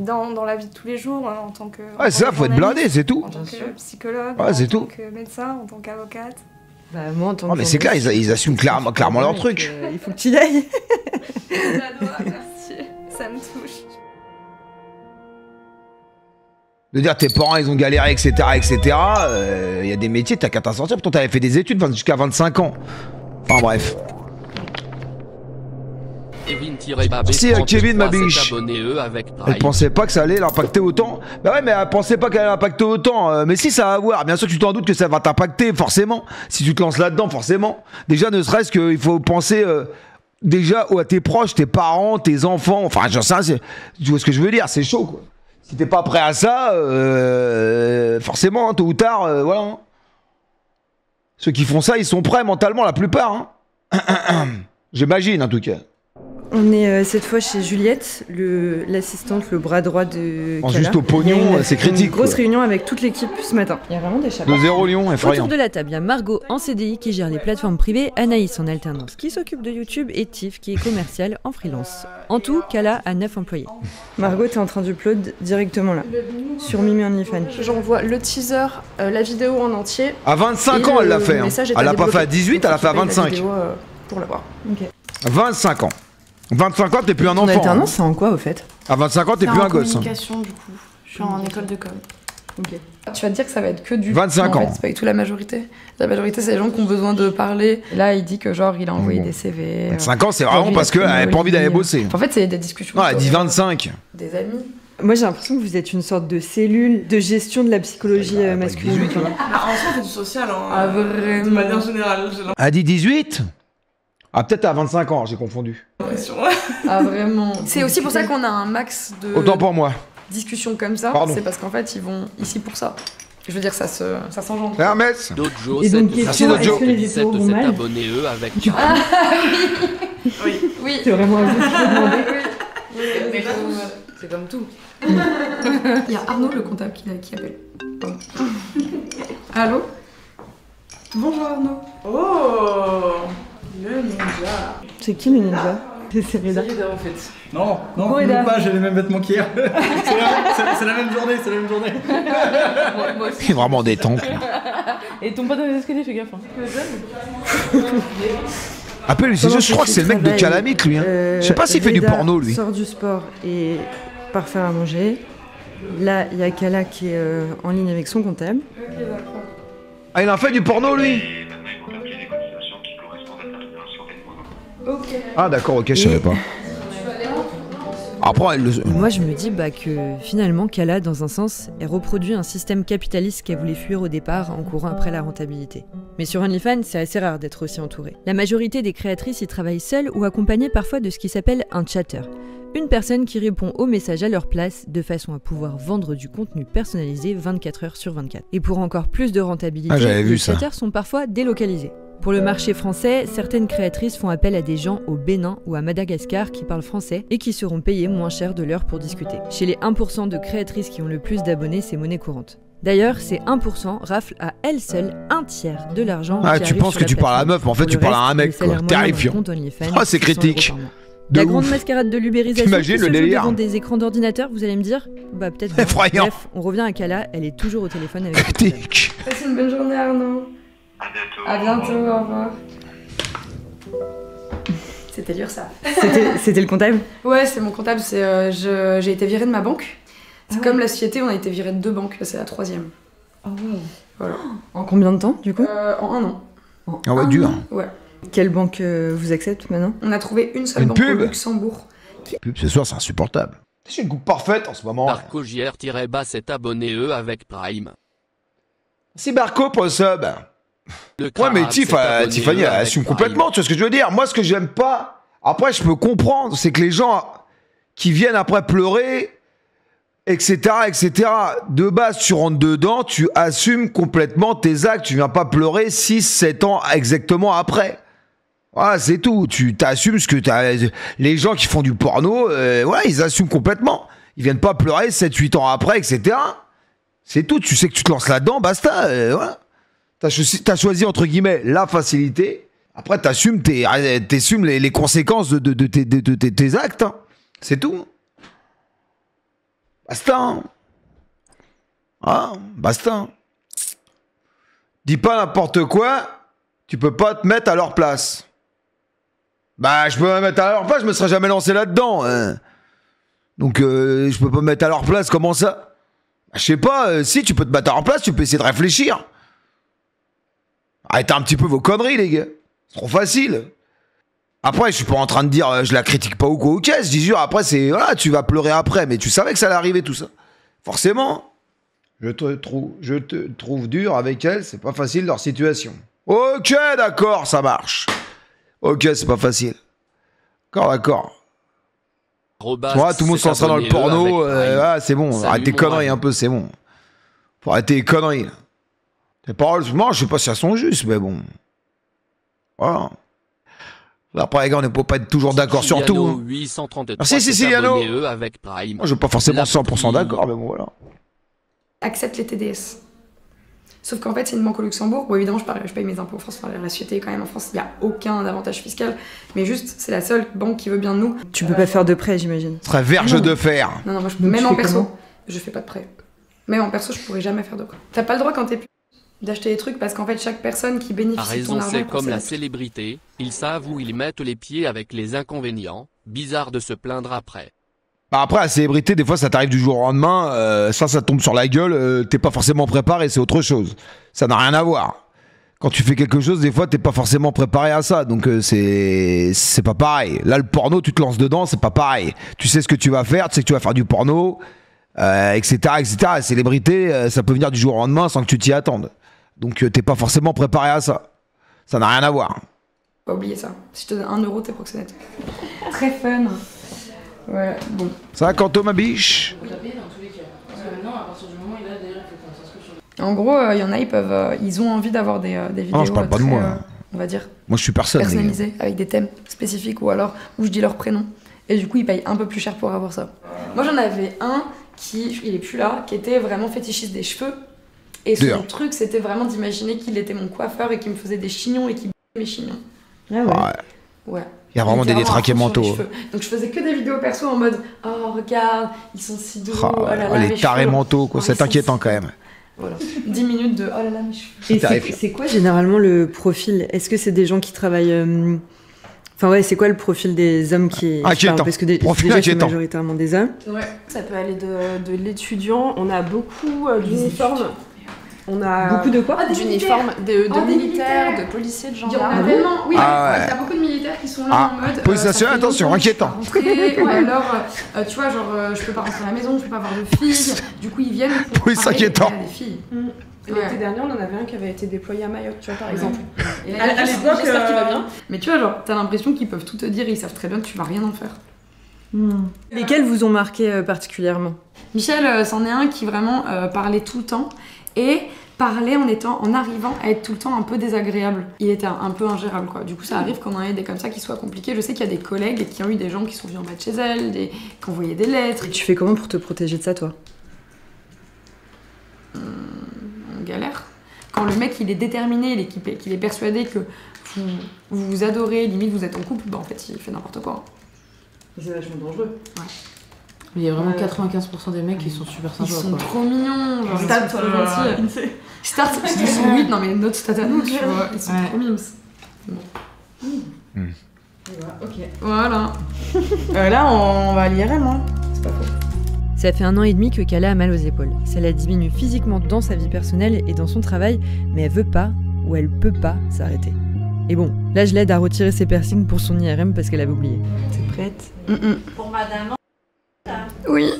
Dans la vie de tous les jours, en tant que... Ouais, c'est ça, faut être blindé, c'est tout. En tant que psychologue, ouais, en tant que médecin, en tant qu'avocate. Bah, moi, en tant que... mais c'est clair, ils assument clairement leur truc. Il faut que tu y ailles. J'adore, merci. Ça me touche. De dire tes parents, ils ont galéré, etc., il y a des métiers, t'as qu'à t'en sortir. Pourtant, t'avais fait des études jusqu'à 25 ans. Enfin, bref. Si Kevin, ma biche, elle pensait pas que ça allait l'impacter autant. Bah ouais, mais elle pensait pas qu'elle allait l'impacter autant. Mais si, ça va avoir. Bien sûr que tu t'en doutes que ça va t'impacter, forcément. Si tu te lances là-dedans, forcément. Déjà, ne serait-ce qu'il faut penser déjà à tes proches, tes parents, tes enfants. Enfin, j'en sais rien, tu vois ce que je veux dire, c'est chaud, quoi. Si t'es pas prêt à ça, forcément, hein, tôt ou tard, voilà. Hein. Ceux qui font ça, ils sont prêts mentalement, la plupart. Hein. J'imagine, en tout cas. On est cette fois chez Juliette, l'assistante, le bras droit de Kala. Juste au pognon, c'est critique. Une grosse réunion avec toute l'équipe ce matin. Il y a vraiment des chapeaux. De 0 Lyon, effrayant. Autour de la table, il y a Margot en CDI qui gère les plateformes privées, Anaïs en alternance qui s'occupe de YouTube et Tiff qui est commerciale en freelance. En tout, Kala a 9 employés. Margot, t'es en train d'upload directement là, sur Mimi OnlyFans. J'envoie le teaser, la vidéo en entier. À 25 ans, elle l'a fait. Hein. Elle l'a pas fait à 18, elle l'a fait à 25. Vidéo, pour l'avoir. Okay. 25 ans. 25 ans, t'es plus un enfant. En alternance, c'est en quoi au fait? À 25 ans, t'es plus un gosse. En communication, du coup. Je suis en école de com. Ok. Tu vas te dire que ça va être que du 25 ans. En fait, c'est pas du tout la majorité. La majorité, c'est les gens qui ont besoin de parler. Et là, il dit que genre, il a envoyé des CV. 25 ans, c'est vraiment parce qu'elle avait pas envie d'aller bosser. En fait, c'est des discussions. Non, elle dit 25. Des amis. Moi, j'ai l'impression que vous êtes une sorte de cellule de gestion de la psychologie masculine. En soi, on fait du social, hein. Ah, vraiment. De manière générale. Elle dit 18 ? Ah, peut-être à 25 ans, j'ai confondu. Ah, vraiment. C'est aussi pour ça qu'on a un max de... Autant pour moi. Discussions comme ça, c'est parce qu'en fait, ils vont ici pour ça. Je veux dire, ça s'engendre. Hermès. Et donc, merci Dojo. Est-ce que les hétéros vont mal ? avec... Oui. C'est vraiment à vous que je peux demander. Oui. C'est comme tout. Il y a Arnaud, le comptable, qui appelle. Pardon. Allô? Bonjour Arnaud. Oh, le ninja. C'est qui le ninja? C'est Reda. En fait. Non, Reda. pas, j'ai les mêmes vêtements qu'hier. c'est la même journée, Moi aussi. Il est vraiment détente. Et tombe pas dans les escaliers, fais gaffe. Hein. Appelle-lui, je crois que c'est le mec de Calamite, lui. Hein. Je sais pas s'il fait du porno, lui. Sort du sport et part faire à manger. Là, il y a Kala qui est en ligne avec son comptable. Ok, d'accord. Ah, il a fait du porno, lui? Ok. Ah, d'accord, ok, je savais pas. Après, Et moi, je me dis que finalement, Kala, dans un sens, elle reproduit un système capitaliste qu'elle voulait fuir au départ en courant après la rentabilité. Mais sur OnlyFans, c'est assez rare d'être aussi entourée. La majorité des créatrices y travaillent seules ou accompagnées parfois de ce qui s'appelle un chatter. Une personne qui répond aux messages à leur place de façon à pouvoir vendre du contenu personnalisé 24 heures sur 24. Et pour encore plus de rentabilité, les chatters sont parfois délocalisés. Pour le marché français, certaines créatrices font appel à des gens au Bénin ou à Madagascar qui parlent français et qui seront payés moins cher de l'heure pour discuter. Chez les 1% de créatrices qui ont le plus d'abonnés, c'est monnaie courante. D'ailleurs, ces 1% raflent à elles seules un tiers de l'argent. Ah, tu penses que tu parles à la meuf, mais en fait tu parles à un mec, quoi. Terrifiant. Ah, c'est critique. La grande mascarade de l'ubérisation qui se joue délire devant des écrans d'ordinateur, vous allez me dire, peut-être bien. Effrayant. Bref, on revient à Kala, elle est toujours au téléphone avec critique. Passe une bonne journée Arnaud. À bientôt, au revoir. C'était dur ça. C'était le comptable? Ouais, c'est mon comptable, j'ai été virée de ma banque. C'est comme la société, on a été virée de 2 banques, là c'est la 3e. Ah ouais. Voilà. En combien de temps du coup? En 1 an. Ah ouais, dur. Ouais. Quelle banque vous accepte maintenant? On a trouvé une seule banque au Luxembourg. Pub ce soir, c'est insupportable. C'est une coupe parfaite en ce moment. Barco JR-bas s'est abonné avec Prime. C'est Barco pour le sub. Ouais, mais Tiffany, elle assume complètement, tu vois ce que je veux dire. Moi, ce que j'aime pas, après, je peux comprendre, c'est que les gens qui viennent après pleurer, etc., etc., de base, tu rentres dedans, tu assumes complètement tes actes, tu viens pas pleurer 6, 7 ans exactement après. Voilà, c'est tout. Tu t'assumes ce que les gens qui font du porno, ouais, ils assument complètement. Ils viennent pas pleurer 7, 8 ans après, etc. C'est tout. Tu sais que tu te lances là-dedans, basta. Voilà. T'as choisi, entre guillemets, la facilité. Après, t'assumes les conséquences de tes actes. Hein. C'est tout. Basta. Hein. Ah, basta. Dis pas n'importe quoi. Tu peux pas te mettre à leur place. Bah, je peux me mettre à leur place, je me serais jamais lancé là-dedans. Hein. Donc, je peux pas me mettre à leur place, comment ça? Bah, je sais pas, si tu peux te mettre à leur place, tu peux essayer de réfléchir. Arrêtez un petit peu vos conneries, les gars. C'est trop facile. Après, je suis pas en train de dire, je la critique pas ou quoi, ok, je dis jure, après, c'est, voilà, tu vas pleurer après, mais tu savais que ça allait arriver, tout ça. Forcément. Je te trouve dur avec elle, c'est pas facile leur situation. Ok, d'accord, ça marche. Ok, c'est pas facile. D'accord. Ouais, tout le monde s'en sera dans le porno. Ah, c'est bon, arrête tes conneries un peu, c'est bon. Faut arrêter les conneries. Tes paroles, moi, je sais pas si elles sont justes, mais bon. Voilà. Après, les gars, on ne peut pas être toujours d'accord sur tout. Hein. Merci, Siciliano. Moi, je suis pas forcément 100% d'accord, mais bon, voilà. Accepte les TDS. Sauf qu'en fait, c'est une banque au Luxembourg. Bon, évidemment, je paye mes impôts en France. Enfin, la société, quand même, en France, il n'y a aucun avantage fiscal. Mais juste, c'est la seule banque qui veut bien de nous. Tu peux pas faire de prêt, j'imagine. Ce serait verge de fer. Non, moi, même en perso, je fais pas de prêt. Même en perso, je pourrais jamais faire de prêt. T'as pas le droit quand t'es plus d'acheter des trucs parce qu'en fait, chaque personne qui bénéficie de ton argent... c'est comme la célébrité. Ils savent où ils mettent les pieds avec les inconvénients. Bizarre de se plaindre après. Bah après, la célébrité, des fois, ça t'arrive du jour au lendemain, ça tombe sur la gueule, t'es pas forcément préparé, c'est autre chose. Ça n'a rien à voir. Quand tu fais quelque chose, des fois, t'es pas forcément préparé à ça, donc c'est pas pareil. Là, le porno, tu te lances dedans, c'est pas pareil. Tu sais ce que tu vas faire, tu sais que tu vas faire du porno, etc., etc. La célébrité, ça peut venir du jour au lendemain sans que tu t'y attendes. Donc, t'es pas forcément préparé à ça. Ça n'a rien à voir. Pas oublier ça. Si je te donne 1 euro, t'es proxénète. Très fun. Ouais, bon. Ça va, Quentin, ma biche? En gros, il y en a, ils ont envie d'avoir des vidéos. Non, je parle pas de moi. On va dire. Moi, je suis personne. Personnalisées, avec des thèmes spécifiques ou alors où je dis leur prénom. Et du coup, ils payent un peu plus cher pour avoir ça. Moi, j'en avais un il est plus là, qui était vraiment fétichiste des cheveux. Et son truc, c'était vraiment d'imaginer qu'il était mon coiffeur et qu'il me faisait des chignons et qu'il b***ait mes chignons. Ah ouais. Ouais. Il y a vraiment des détraqués mentaux. Donc je faisais que des vidéos perso en mode « Oh, regarde, ils sont si doux, oh là là, les tarés mentaux, quoi. C'est inquiétant quand même. » Voilà. 10 minutes de « Oh là là, mes cheveux. » Et c'est quoi généralement le profil? Est-ce que c'est des gens qui travaillent... Enfin ouais, c'est quoi le profil des hommes qui... Inquiétant. Parce que déjà, c'est majoritairement des hommes. Ouais. Ça peut aller de l'étudiant, on a beaucoup d'uniformes. On a beaucoup de quoi? D'uniformes, de militaires, de policiers, de gendarmes. Il y a beaucoup de militaires qui sont là en mode... Police nationale, attention, inquiétant. Ou alors, tu vois, genre, je peux pas rentrer à la maison, je peux pas voir de filles. Du coup, ils viennent pour police inquiétant. des filles. L'été dernier, on en avait un qui avait été déployé à Mayotte, tu vois, par exemple. Et là, j'espère qu'il va bien. Mais tu vois, genre, t'as l'impression qu'ils peuvent tout te dire et ils savent très bien que tu vas rien en faire. Lesquels vous ont marqué particulièrement? Michel, c'en est un qui vraiment parlait tout le temps et parlait en arrivant à être tout le temps un peu désagréable. Il était un peu ingérable, quoi. Du coup, ça arrive qu'on en ait des comme ça qui soient compliqués. Je sais qu'il y a des collègues qui ont eu des gens qui sont venus en bas de chez elles, qui envoyaient des lettres. Et tu fais comment pour te protéger de ça, toi? On galère. Quand le mec, il est déterminé, qu'il est persuadé que vous vous adorez, limite vous êtes en couple, bah en fait, il fait n'importe quoi. C'est vachement dangereux. Ouais. Il y a vraiment 95% des mecs qui sont super sympas. Ils sont trop mignons. Genre, Stat, Start, ils sont 8, non mais notre stat à nous, tu vois. Ils sont trop mimes. Ok. Voilà. Là, on va à l'IRM, hein. C'est pas faux. Ça fait 1 an et demi que Kala a mal aux épaules. Ça la diminue physiquement dans sa vie personnelle et dans son travail, mais elle veut pas, ou elle peut pas, s'arrêter. Et bon, là je l'aide à retirer ses piercings pour son IRM parce qu'elle avait oublié. T'es prête? Pour madame. Oui.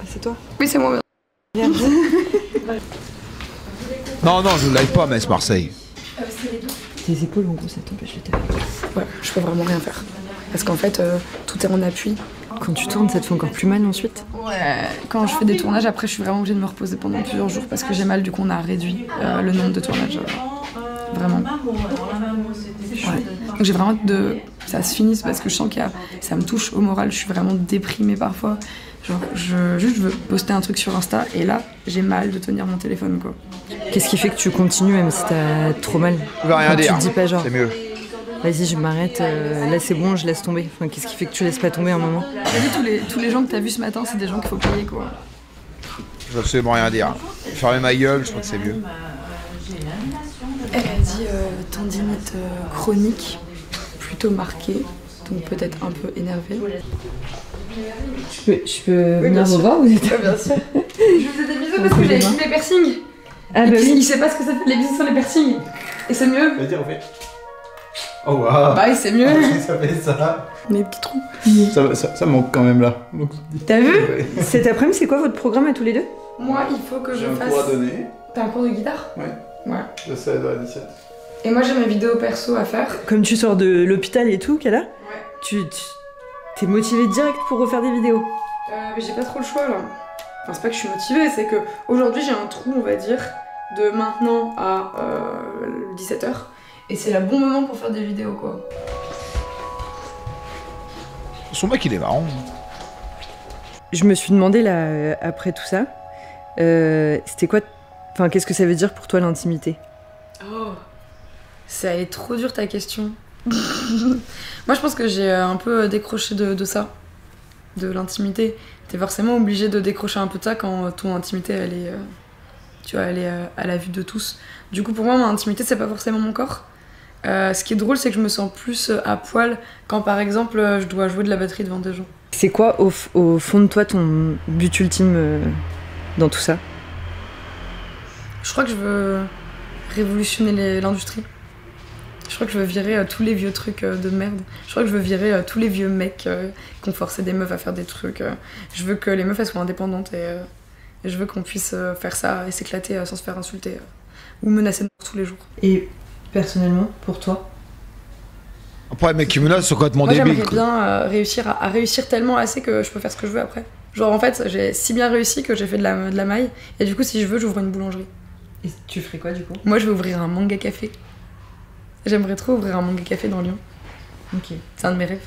C'est toi? Oui, c'est moi. Merde. Non, je live pas, mais c'est Marseille. Tes épaules, en gros, ça t'empêche de taper. Ouais, je peux vraiment rien faire. Parce qu'en fait, tout est en appui. Quand tu tournes, ça te fait encore plus mal ensuite? Ouais, quand je fais des tournages, après, je suis vraiment obligée de me reposer pendant plusieurs jours parce que j'ai mal, du coup, on a réduit le nombre de tournages. Vraiment. Ouais. Donc j'ai vraiment hâte de ça se finisse parce que je sens que ça me touche au moral, je suis vraiment déprimée parfois. Genre, je veux poster un truc sur Insta et là, j'ai mal de tenir mon téléphone, quoi. Qu'est-ce qui fait que tu continues même si t'as trop mal? Tu vas rien dire. Tu te dis pas genre... C'est mieux. Vas-y, je m'arrête, là c'est bon, je laisse tomber. Enfin, qu'est-ce qui fait que tu laisses pas tomber un moment? Tous les gens que t'as vus ce matin, c'est des gens qu'il faut payer, quoi. Je veux absolument rien dire. Fermer ma gueule, je crois que c'est mieux. Elle a dit tendinite chronique, plutôt marquée, donc peut-être un peu énervée. Je peux venir vous voir, vous êtes... Bien sûr. Je vous fais des bisous parce que j'avais mis mes piercings. Ah, bah oui. Il sait pas ce que ça fait, les bisous sur les piercings. Et c'est mieux. Vas-y, on fait. Oh waouh. Bah, c'est mieux. Ça fait ça. Mes petits trous. Ça manque quand même là. T'as vu? Cet après-midi, c'est quoi votre programme à tous les deux? Moi, il faut que je fasse... J'ai un cours à donner. T'as un cours de guitare? Ouais. Ouais. De 16 à 17. Et moi, j'ai mes vidéos perso à faire. Comme tu sors de l'hôpital et tout, Kala, t'es motivée direct pour refaire des vidéos? Mais j'ai pas trop le choix, là. Enfin, c'est pas que je suis motivée, c'est que aujourd'hui j'ai un trou, on va dire, de maintenant à 17h. Et c'est le bon moment pour faire des vidéos, quoi. Son mec, il est marrant. Je me suis demandé, là, après tout ça, c'était quoi... Enfin, qu'est-ce que ça veut dire pour toi, l'intimité? Oh, ça est trop dur, ta question. Moi, je pense que j'ai un peu décroché de ça, de l'intimité. T'es forcément obligé de décrocher un peu de ça quand ton intimité, elle est, tu vois, elle est à la vue de tous. Du coup, pour moi, mon intimité, c'est pas forcément mon corps. Ce qui est drôle, c'est que je me sens plus à poil quand, par exemple, je dois jouer de la batterie devant des gens. C'est quoi, au fond de toi, ton but ultime dans tout ça? Je crois que je veux révolutionner l'industrie. Je crois que je veux virer tous les vieux trucs de merde. Je crois que je veux virer tous les vieux mecs qui ont forcé des meufs à faire des trucs. Je veux que les meufs elles soient indépendantes et je veux qu'on puisse faire ça et s'éclater sans se faire insulter ou menacer de mort tous les jours. Et personnellement, pour toi? Après, les mecs qui menacent sont complètement débiles. J'aimerais bien réussir à réussir tellement assez que je peux faire ce que je veux après. Genre en fait, j'ai si bien réussi que j'ai fait de la maille et du coup si je veux, j'ouvre une boulangerie. Et tu ferais quoi du coup? Moi je vais ouvrir un manga café. J'aimerais trop ouvrir un manga café dans Lyon. Ok. C'est un de mes rêves.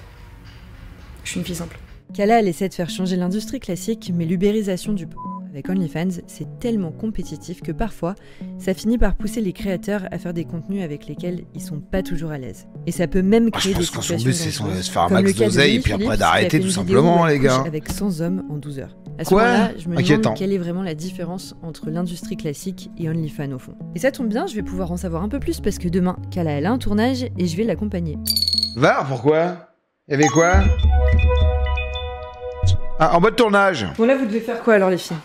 Je suis une fille simple. Kala, elle essaie de faire changer l'industrie classique, mais l'ubérisation du porno avec OnlyFans, c'est tellement compétitif que parfois, ça finit par pousser les créateurs à faire des contenus avec lesquels ils sont pas toujours à l'aise. Et ça peut même créer des situations dangereuses. Je pense que son but, c'est de se faire un max d'oseille, et puis après d'arrêter tout simplement, les gars. Avec 100 hommes en 12 heures. À ce moment-là, je me demande quelle est vraiment la différence entre l'industrie classique et OnlyFans au fond. Et ça tombe bien, je vais pouvoir en savoir un peu plus parce que demain, Kala, elle a un tournage et je vais l'accompagner. Va, pourquoi? Il y avait quoi? Ah, en mode tournage. Bon là, vous devez faire quoi alors les filles?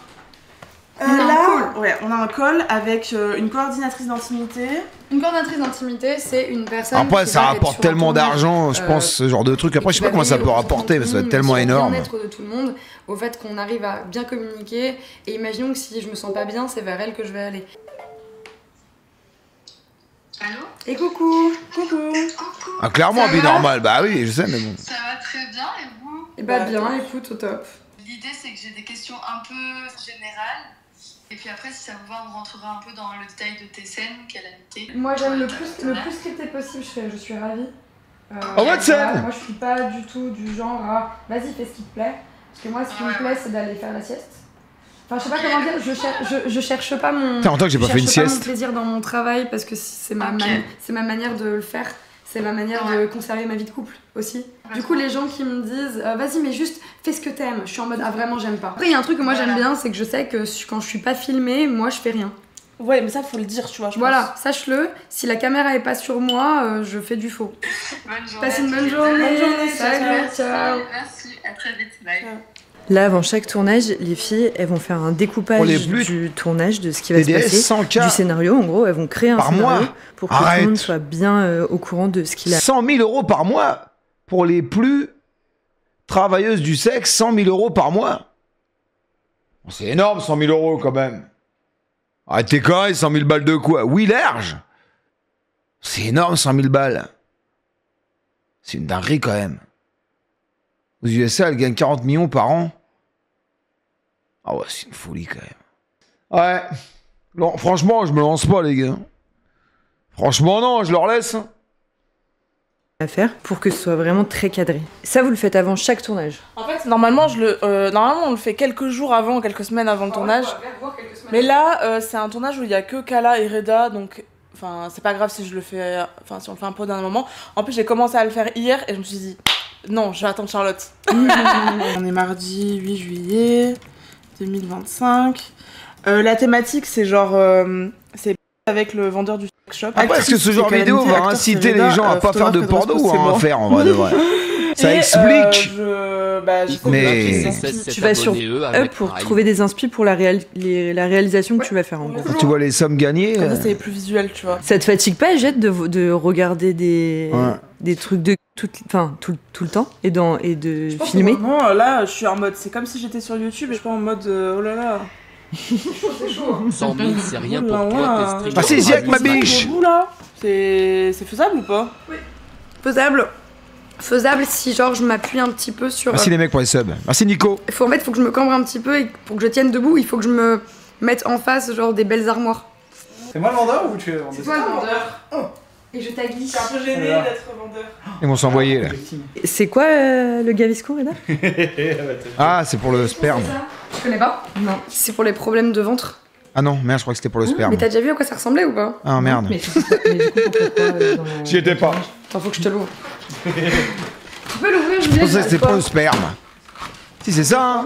On a un call avec une coordinatrice d'intimité. Une coordinatrice d'intimité, c'est une personne. Après, ça rapporte tellement d'argent, je pense, ce genre de truc. Après, je sais pas comment ça peut rapporter, parce que ça va être tellement énorme. Le bien-être de tout le monde, au fait qu'on arrive à bien communiquer. Et imaginons que si je me sens pas bien, c'est vers elle que je vais aller. Allô? Et coucou. Ah, clairement, vie normale, bah oui, je sais, mais bon. Ça va très bien, et vous? Et bah bien, écoute, au top. L'idée, c'est que j'ai des questions un peu générales. Et puis après, si ça vous va, on rentrera un peu dans le détail de tes scènes, quelle année. Moi, j'aime le plus scripté possible, je suis ravie. En mode scène. Moi, je suis pas du tout du genre à vas-y, fais ce qui te plaît. Parce que moi, ce qui me plaît, c'est d'aller faire la sieste. Enfin, je sais pas comment dire, je cherche pas mon. Ça fait longtemps que j'ai pas fait une sieste. Je cherche pas mon plaisir dans mon travail parce que c'est ma manière de le faire. C'est ma manière de conserver ma vie de couple aussi. Du coup, les gens qui me disent vas-y, mais juste fais ce que t'aimes, je suis en mode ah vraiment j'aime pas. Après, il y a un truc que moi j'aime bien, c'est que je sais que quand je suis pas filmée, moi je fais rien. Ouais, mais ça faut le dire, tu vois. Voilà, sache-le, si la caméra est pas sur moi, je fais du faux. Bonne journée. Passe une bonne journée. Bonne journée, salut, ciao. Merci, à très vite, bye. Là, avant chaque tournage, les filles, elles vont faire un découpage du tournage, de ce qui va se passer, du scénario. En gros, elles vont créer un scénario pour que tout le monde soit bien au courant de ce qu'il a. 100 000 € par mois pour les plus travailleuses du sexe, 100 000 € par mois. C'est énorme, 100 000 € quand même. Arrêtez quand même, 100 000 balles de quoi? Oui, large. C'est énorme, 100 000 balles. C'est une dinguerie quand même. Aux USA, elle gagne 40 millions par an. Ah ouais, c'est une folie quand même. Ouais. Non, franchement, je me lance pas, les gars. Franchement, non, je leur laisse. À faire pour que ce soit vraiment très cadré. Ça, vous le faites avant chaque tournage? En fait, normalement, normalement, on le fait quelques jours avant, quelques semaines avant le tournage. Mais là, c'est un tournage où il y a que Kala et Reda, donc. Enfin, c'est pas grave si je le fais. Enfin, si on le fait un peu au dernier moment. En plus, j'ai commencé à le faire hier et je me suis dit. Non, je vais attendre Charlotte. On est mardi 8 juillet 2025. La thématique, c'est genre. C'est avec le vendeur du sex shop. Après, est-ce que ce genre de vidéo va inciter les gens à pas faire de porno ou à en faire en vrai de vrai? Ça explique. Mais tu vas sur eux pour trouver des inspi pour la réalisation que tu vas faire en gros. Quand tu vois les sommes gagnées. Comme ça, c'est plus visuel, tu vois. Ça te fatigue pas, Jette, de regarder des trucs de tout le temps et de filmer? Non, là, je suis en mode. C'est comme si j'étais sur YouTube et je suis pas en mode oh là là. C'est chaud. 100 000, c'est rien pour toi, t'es Ah, c'est Ziak, ma biche. C'est faisable ou pas? Oui. Faisable si genre je m'appuie un petit peu sur. Merci les mecs pour les subs. Merci Nico. En fait, faut que je me cambre un petit peu et pour que je tienne debout, il faut que je me mette en face genre des belles armoires. C'est moi le vendeur ou tu es le vendeur? C'est toi le vendeur. Et je t'aguille. Je suis un peu gênée d'être vendeur. Ils vont s'envoyer là. C'est quoi le Gaviscon, Reda? Ah, c'est pour le sperme. Tu connais pas? Non. C'est pour les problèmes de ventre. Ah non, merde, je crois que c'était pour le sperme. Mais t'as déjà vu à quoi ça ressemblait ou pas? Ah merde. Mais du coup, pourquoi J'y étais pas. Attends, faut que je te l'ouvre. Tu peux l'ouvrir, Juliette? Je pensais que c'était pour le sperme. Si, c'est ça, hein.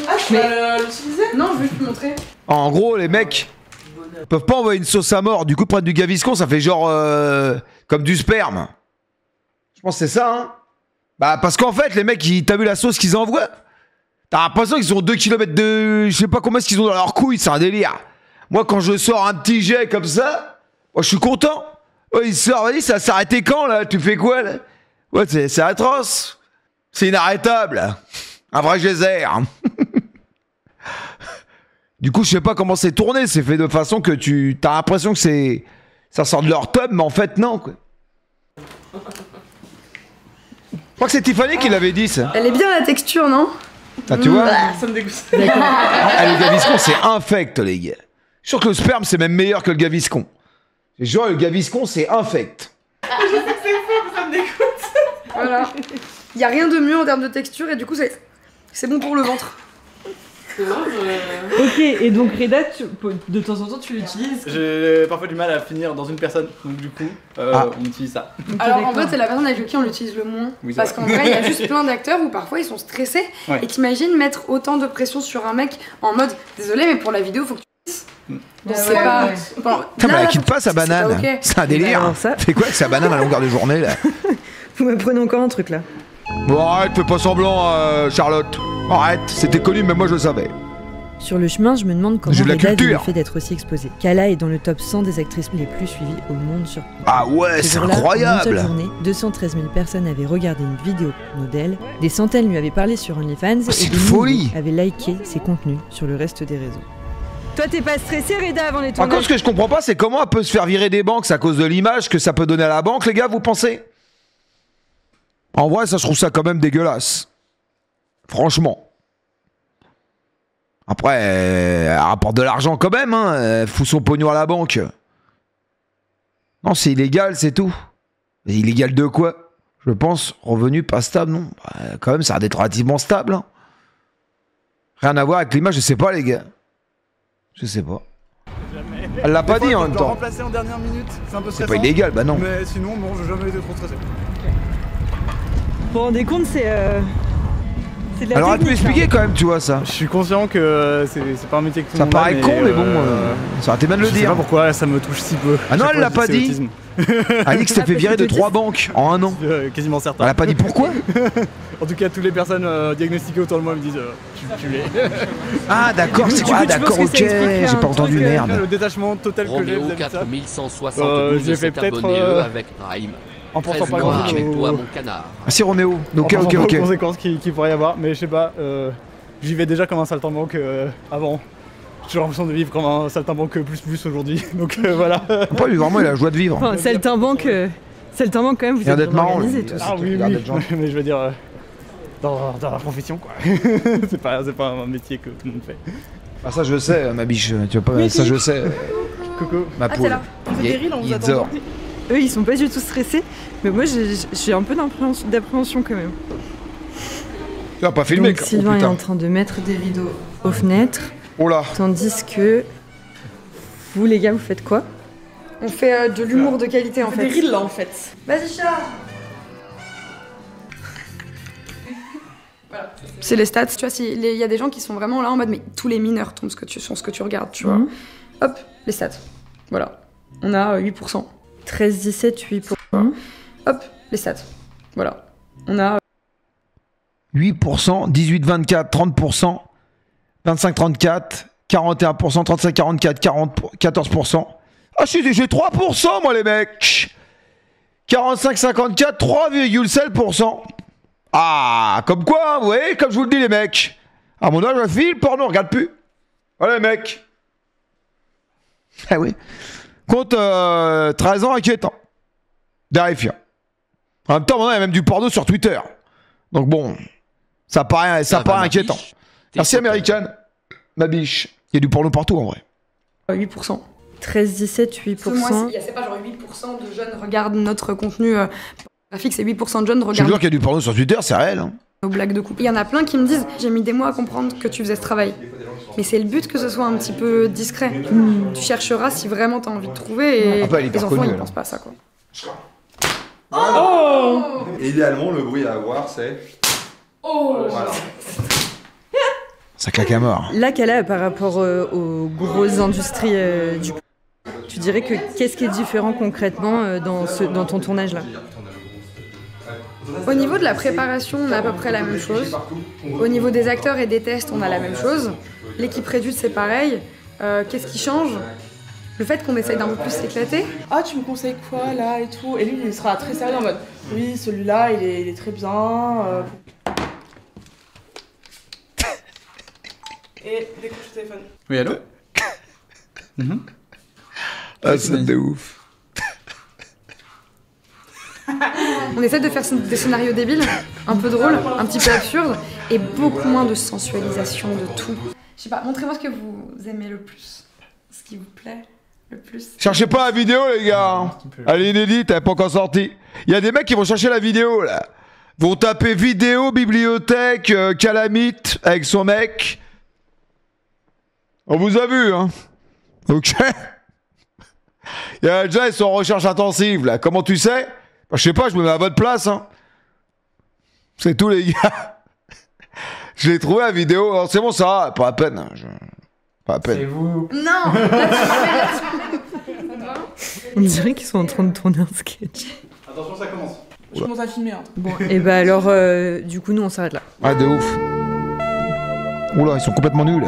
Ah, tu vas l'utiliser? Non, je vais te montrer. En gros, les mecs peuvent pas envoyer une sauce à mort. Du coup, prendre du Gaviscon, ça fait genre comme du sperme. Je pense que c'est ça, hein. Bah, parce qu'en fait, les mecs, t'as vu la sauce qu'ils envoient? T'as l'impression qu'ils ont 2 km de. Je sais pas combien qu'ils ont dans leur couille, c'est un délire. Moi, quand je sors un petit jet comme ça, moi, je suis content. Ouais, il sort, vas-y, ça s'est arrêté quand, là? Tu fais quoi, là? Ouais, c'est atroce. C'est inarrêtable. Un vrai geyser. Du coup, je sais pas comment c'est tourné. C'est fait de façon que t'as l'impression que ça sort de leur tub, mais en fait, non, quoi. Je crois que c'est Tiffany qui l'avait dit, ça. Elle est bien la texture, non? Ah, tu vois? Ça me dégoûte. Ah, le Gaviscon, c'est infect, les gars. Je suis sûr que le sperme, c'est même meilleur que le Gaviscon. Genre, le Gaviscon, c'est infect. Je sais que c'est faux, mais ça me dégoûte. Voilà. Il y a rien de mieux en termes de texture et du coup c'est bon pour le ventre. Ok, et donc Reda, de temps en temps tu l'utilises? J'ai parfois du mal à finir dans une personne, donc du coup, on utilise ça. Alors en fait, c'est la personne avec qui on l'utilise le moins. Oui, parce qu'en vrai, il y a juste plein d'acteurs où parfois ils sont stressés. Ouais. Et t'imagines mettre autant de pression sur un mec en mode désolé, mais pour la vidéo, faut que tu pisses. Donc c'est pas. Bon, Putain, mais elle quitte pas sa banane. okay. C'est un délire. Alors ça- Fais quoi avec sa banane à longueur de journée là? Vous m'apprenez encore un truc là. Bon, arrête, fais pas semblant, Charlotte. Arrête, c'était connu, mais moi je le savais. Sur le chemin, je me demande comment J'ai de la Reda vit le culture. fait d'être aussi exposée. Kala est dans le top 100 des actrices les plus suivies au monde sur. Ah ouais, Ce c'est jour-là, incroyable. En une seule journée, 213 000 personnes avaient regardé une vidéo modèle, des centaines lui avaient parlé sur OnlyFans c'est et une des folie. milliers avaient liké ses contenus sur le reste des réseaux. Toi, t'es pas stressé, Reda, avant les Par contre, tournages? ce que je comprends pas, c'est comment elle peut se faire virer des banques, c'est à cause de l'image que ça peut donner à la banque, les gars, vous pensez? En vrai, ça, je trouve ça quand même dégueulasse. Franchement. Après, elle rapporte de l'argent quand même, hein. Elle fout son pognon à la banque. Non, c'est illégal, c'est tout. Mais illégal de quoi? Je pense, revenu pas stable, non. Bah, quand même, ça a d'être relativement stable. Hein. Rien à voir avec l'image, je sais pas, les gars. Je sais pas. Elle l'a pas dit en même temps. Remplacer en dernière minute, c'est un peu C'est stressant. pas illégal, bah non. Mais sinon, bon, j'ai jamais été trop stressé. Vous vous rendez compte, c'est de la Alors, elle peut technique, expliquer hein. quand même, tu vois, ça. Je suis conscient que c'est pas un métier que tout le Ça monde a, paraît con, mais bon, ça aurait été bien de le je sais dire. pas pourquoi ça me touche si peu. Ah non, Chaque elle l'a fois, pas c'est dit. autisme. Elle a dit que c'était fait virer de 3 banques en un an. Quasiment certain. Elle a pas dit pourquoi. En tout cas, toutes les personnes diagnostiquées autour de moi me disent tu l'es. Ah d'accord, c'est quoi? Ah d'accord, ok, j'ai pas entendu, merde. Le détachement total que j'ai Roméo vis-à-vis de ça. 4172 j'ai fait s'est peut-être, abonné avec Prime. en pensant 13 pas mois grand-chose avec aux- toi, mon canard. Merci Roméo. en Ok, pensant ok, pas aux ok. conséquences qu'il pourrait y avoir, mais je sais pas, j'y vais déjà comme un saltimbanque avant. J'ai l'impression de vivre comme un saltimbanque plus aujourd'hui, donc voilà. Pas lui, vraiment, il a la joie de vivre. Enfin, saltimbanque quand même, vous Il a êtes d'être bien marrant, organisés lui. tous. Ah oui, Il a l'air oui, d'être gentil. mais je veux dire, dans la profession quoi. c'est pas un métier que tout le monde fait. Ah ça je sais, ma biche, tu vois pas, ça je sais. Coucou. Ma poule. Vous êtes viril, on vous Yitzhar. attend. Eux, ils sont pas du tout stressés, mais moi, j'ai un peu d'appréhension quand même. Tu vas pas filmer, Donc, Sylvain est en train de mettre des rideaux aux fenêtres, Oh là. tandis que vous, les gars, vous faites quoi? On fait de l'humour de qualité en On fait fait. des reels là en fait. Vas-y, chat. C'est les stats, tu vois, il y a des gens qui sont vraiment là en mode mais tous les mineurs tombent sur ce que tu regardes, tu vois. Hop, les stats. Voilà. On a 8%. 13, 17, 8%. Hop, les stats. Voilà. On a 8%, 18-24, 30%, 25-34, 41%, 35-44, 14%. Ah si, j'ai 3% moi les mecs. 45-54, 3,7%. Ah, comme quoi, hein, vous voyez, comme je vous le dis les mecs. À mon âge, je file, porno, on regarde plus. Voilà les mecs. Ah oui. Compte 13 ans, inquiétant. Terrifiant. En même temps, maintenant, il y a même du porno sur Twitter. Donc bon, ça paraît ma inquiétant. biche. Merci American. Ma biche. Il y a du porno partout en vrai. 8%. 13, 17, 8%. C'est pas genre 8% de jeunes regardent notre contenu graphique, c'est 8% de jeunes Je veux regardent dire qu'il y a du porno sur Twitter, c'est réel. Hein. nos blagues de couple. Il y en a plein qui me disent j'ai mis des mois à comprendre que tu faisais ce travail. Mais c'est le but que ce soit un petit peu discret. Tu chercheras si vraiment t'as envie de trouver et Ah bah, elle est les hyper enfants connue, ils elle. pensent pas à ça quoi. Et idéalement, le bruit à avoir, c'est. Voilà. Ça claque à mort. Là, Kala, par rapport aux grosses industries du... Tu dirais que qu'est-ce qui est différent concrètement dans ton tournage là? Au niveau de la préparation, on a à peu près la même chose. Au niveau des acteurs et des tests, on a la même chose. L'équipe réduite, c'est pareil. Qu'est-ce qui change? Le fait qu'on essaye d'un peu plus s'éclater. Ah, tu me conseilles quoi là et tout? Et lui, il sera très sérieux en mode oui, celui-là, il est très bien. Et décroche le téléphone. Oui, allô? Ah, c'est de ouf. On essaie de faire des scénarios débiles, un peu drôles, un petit peu absurdes, et beaucoup moins de sensualisation de tout. Je sais pas, montrez-moi ce que vous aimez le plus. Ce qui vous plaît le plus. Cherchez pas la vidéo les gars. Elle est inédite, elle est pas encore sortie. Il y a des mecs qui vont chercher la vidéo là. Vont taper vidéo, bibliothèque, calamite avec son mec. On vous a vu, hein. Ok. Il y a déjà, ils sont en recherche intensive, là. Comment tu sais? Bah, je sais pas, je me mets à votre place, hein. C'est tout, les gars. Je l'ai trouvé la vidéo. Alors, c'est bon, ça va. Pas à peine. Pas à peine. C'est vous. Non. On dirait qu'ils sont en train de tourner un sketch. Attention, ça commence. Je commence à filmer. Hein. Bon, et bah alors, du coup, nous, on s'arrête là. Ah, de ouf. Oula, ils sont complètement nuls.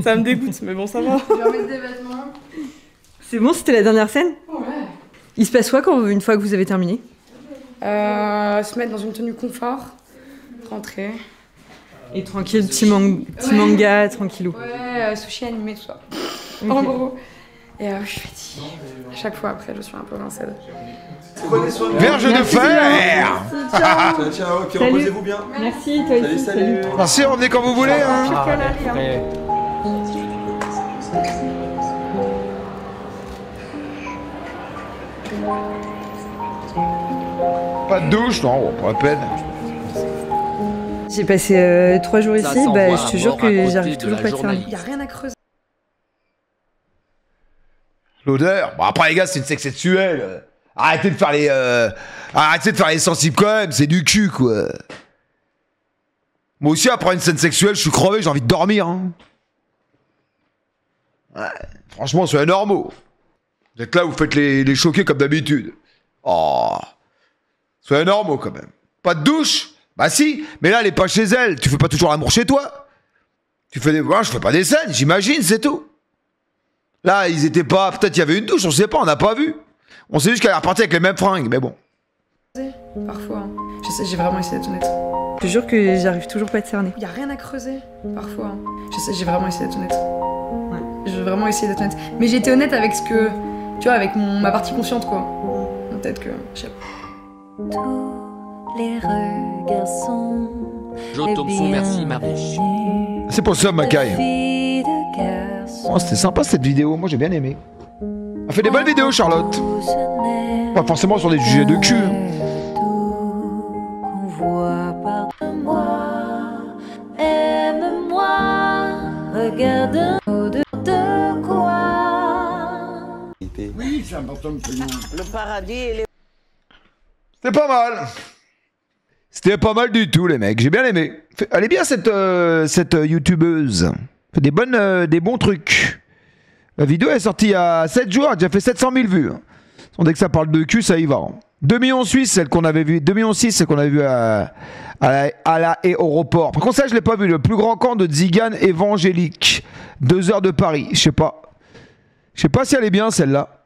Ça me dégoûte, mais bon, ça va. Je vais remettre des vêtements. C'est bon, c'était la dernière scène? Ouais. Il se passe quoi une fois que vous avez terminé? Se mettre dans une tenue confort, rentrer. Et tranquille, petit manga, tranquillou. Ouais, sushi animé, tout ça. Okay. En gros. Et je suis fatiguée. À chaque fois après, je suis un peu rincée. Verge de fer. Ciao, ciao, ok, reposez-vous bien. Merci, toi aussi. Salut. Merci, revenez quand vous voulez. Hein. Pas de douche, non, pas à peine. J'ai passé 3 jours ici, bah, je te jure que j'arrive toujours pas à cerner. Y a rien à creuser. L'odeur. Bon, après, les gars, c'est une sexe sexuelle. Arrêtez de faire les. Arrêtez de faire les sensibles quand même, c'est du cul, quoi. Moi aussi, après une scène sexuelle, je suis crevé, j'ai envie de dormir. Hein. Ouais, franchement, soyez normaux. Vous êtes là, vous faites les choquer comme d'habitude. Oh. Soyez normaux quand même. Pas de douche? Bah si, mais là, elle est pas chez elle. Tu fais pas toujours l'amour chez toi. Tu fais des. Moi, je fais pas des scènes, j'imagine, c'est tout. Là, ils étaient pas. Peut-être il y avait une douche, on sait pas, on n'a pas vu. On sait juste qu'elle est repartie avec les mêmes fringues, mais bon. Parfois. Je sais, j'ai vraiment essayé d'être honnête. Je te jure que j'arrive toujours pas à te cerner. Y a rien à creuser. Parfois. Je sais, j'ai vraiment essayé d'être honnête. Ouais. J'ai vraiment essayé d'être honnête. Mais j'ai été honnête avec ce que. Tu vois, avec ma partie consciente, quoi. Peut-être que. Je sais pas. Tous les regards sont. Thompson, merci ma biche. C'est pour ça, Macaille. Oh, c'était sympa cette vidéo, moi j'ai bien aimé. Elle fait des bonnes vidéos, Charlotte. Pas forcément sur des sujets de cul. De quoi? Oui, c'est important pour nous. Le paradis et les... C'était pas mal. C'était pas mal du tout, les mecs. J'ai bien aimé. Elle est bien cette youtubeuse. Fait des bons trucs. La vidéo est sortie il y a 7 jours, elle a déjà fait 700 000 vues. Dès que ça parle de cul, ça y va. 2,6 millions, celle qu'on avait vue. 2,6 millions, celle qu'on avait vue à l'aéroport. Par contre, ça, je l'ai pas vu. Le plus grand camp de Tziganes évangéliques. 2 heures de Paris. Je sais pas. Je sais pas si elle est bien, celle-là.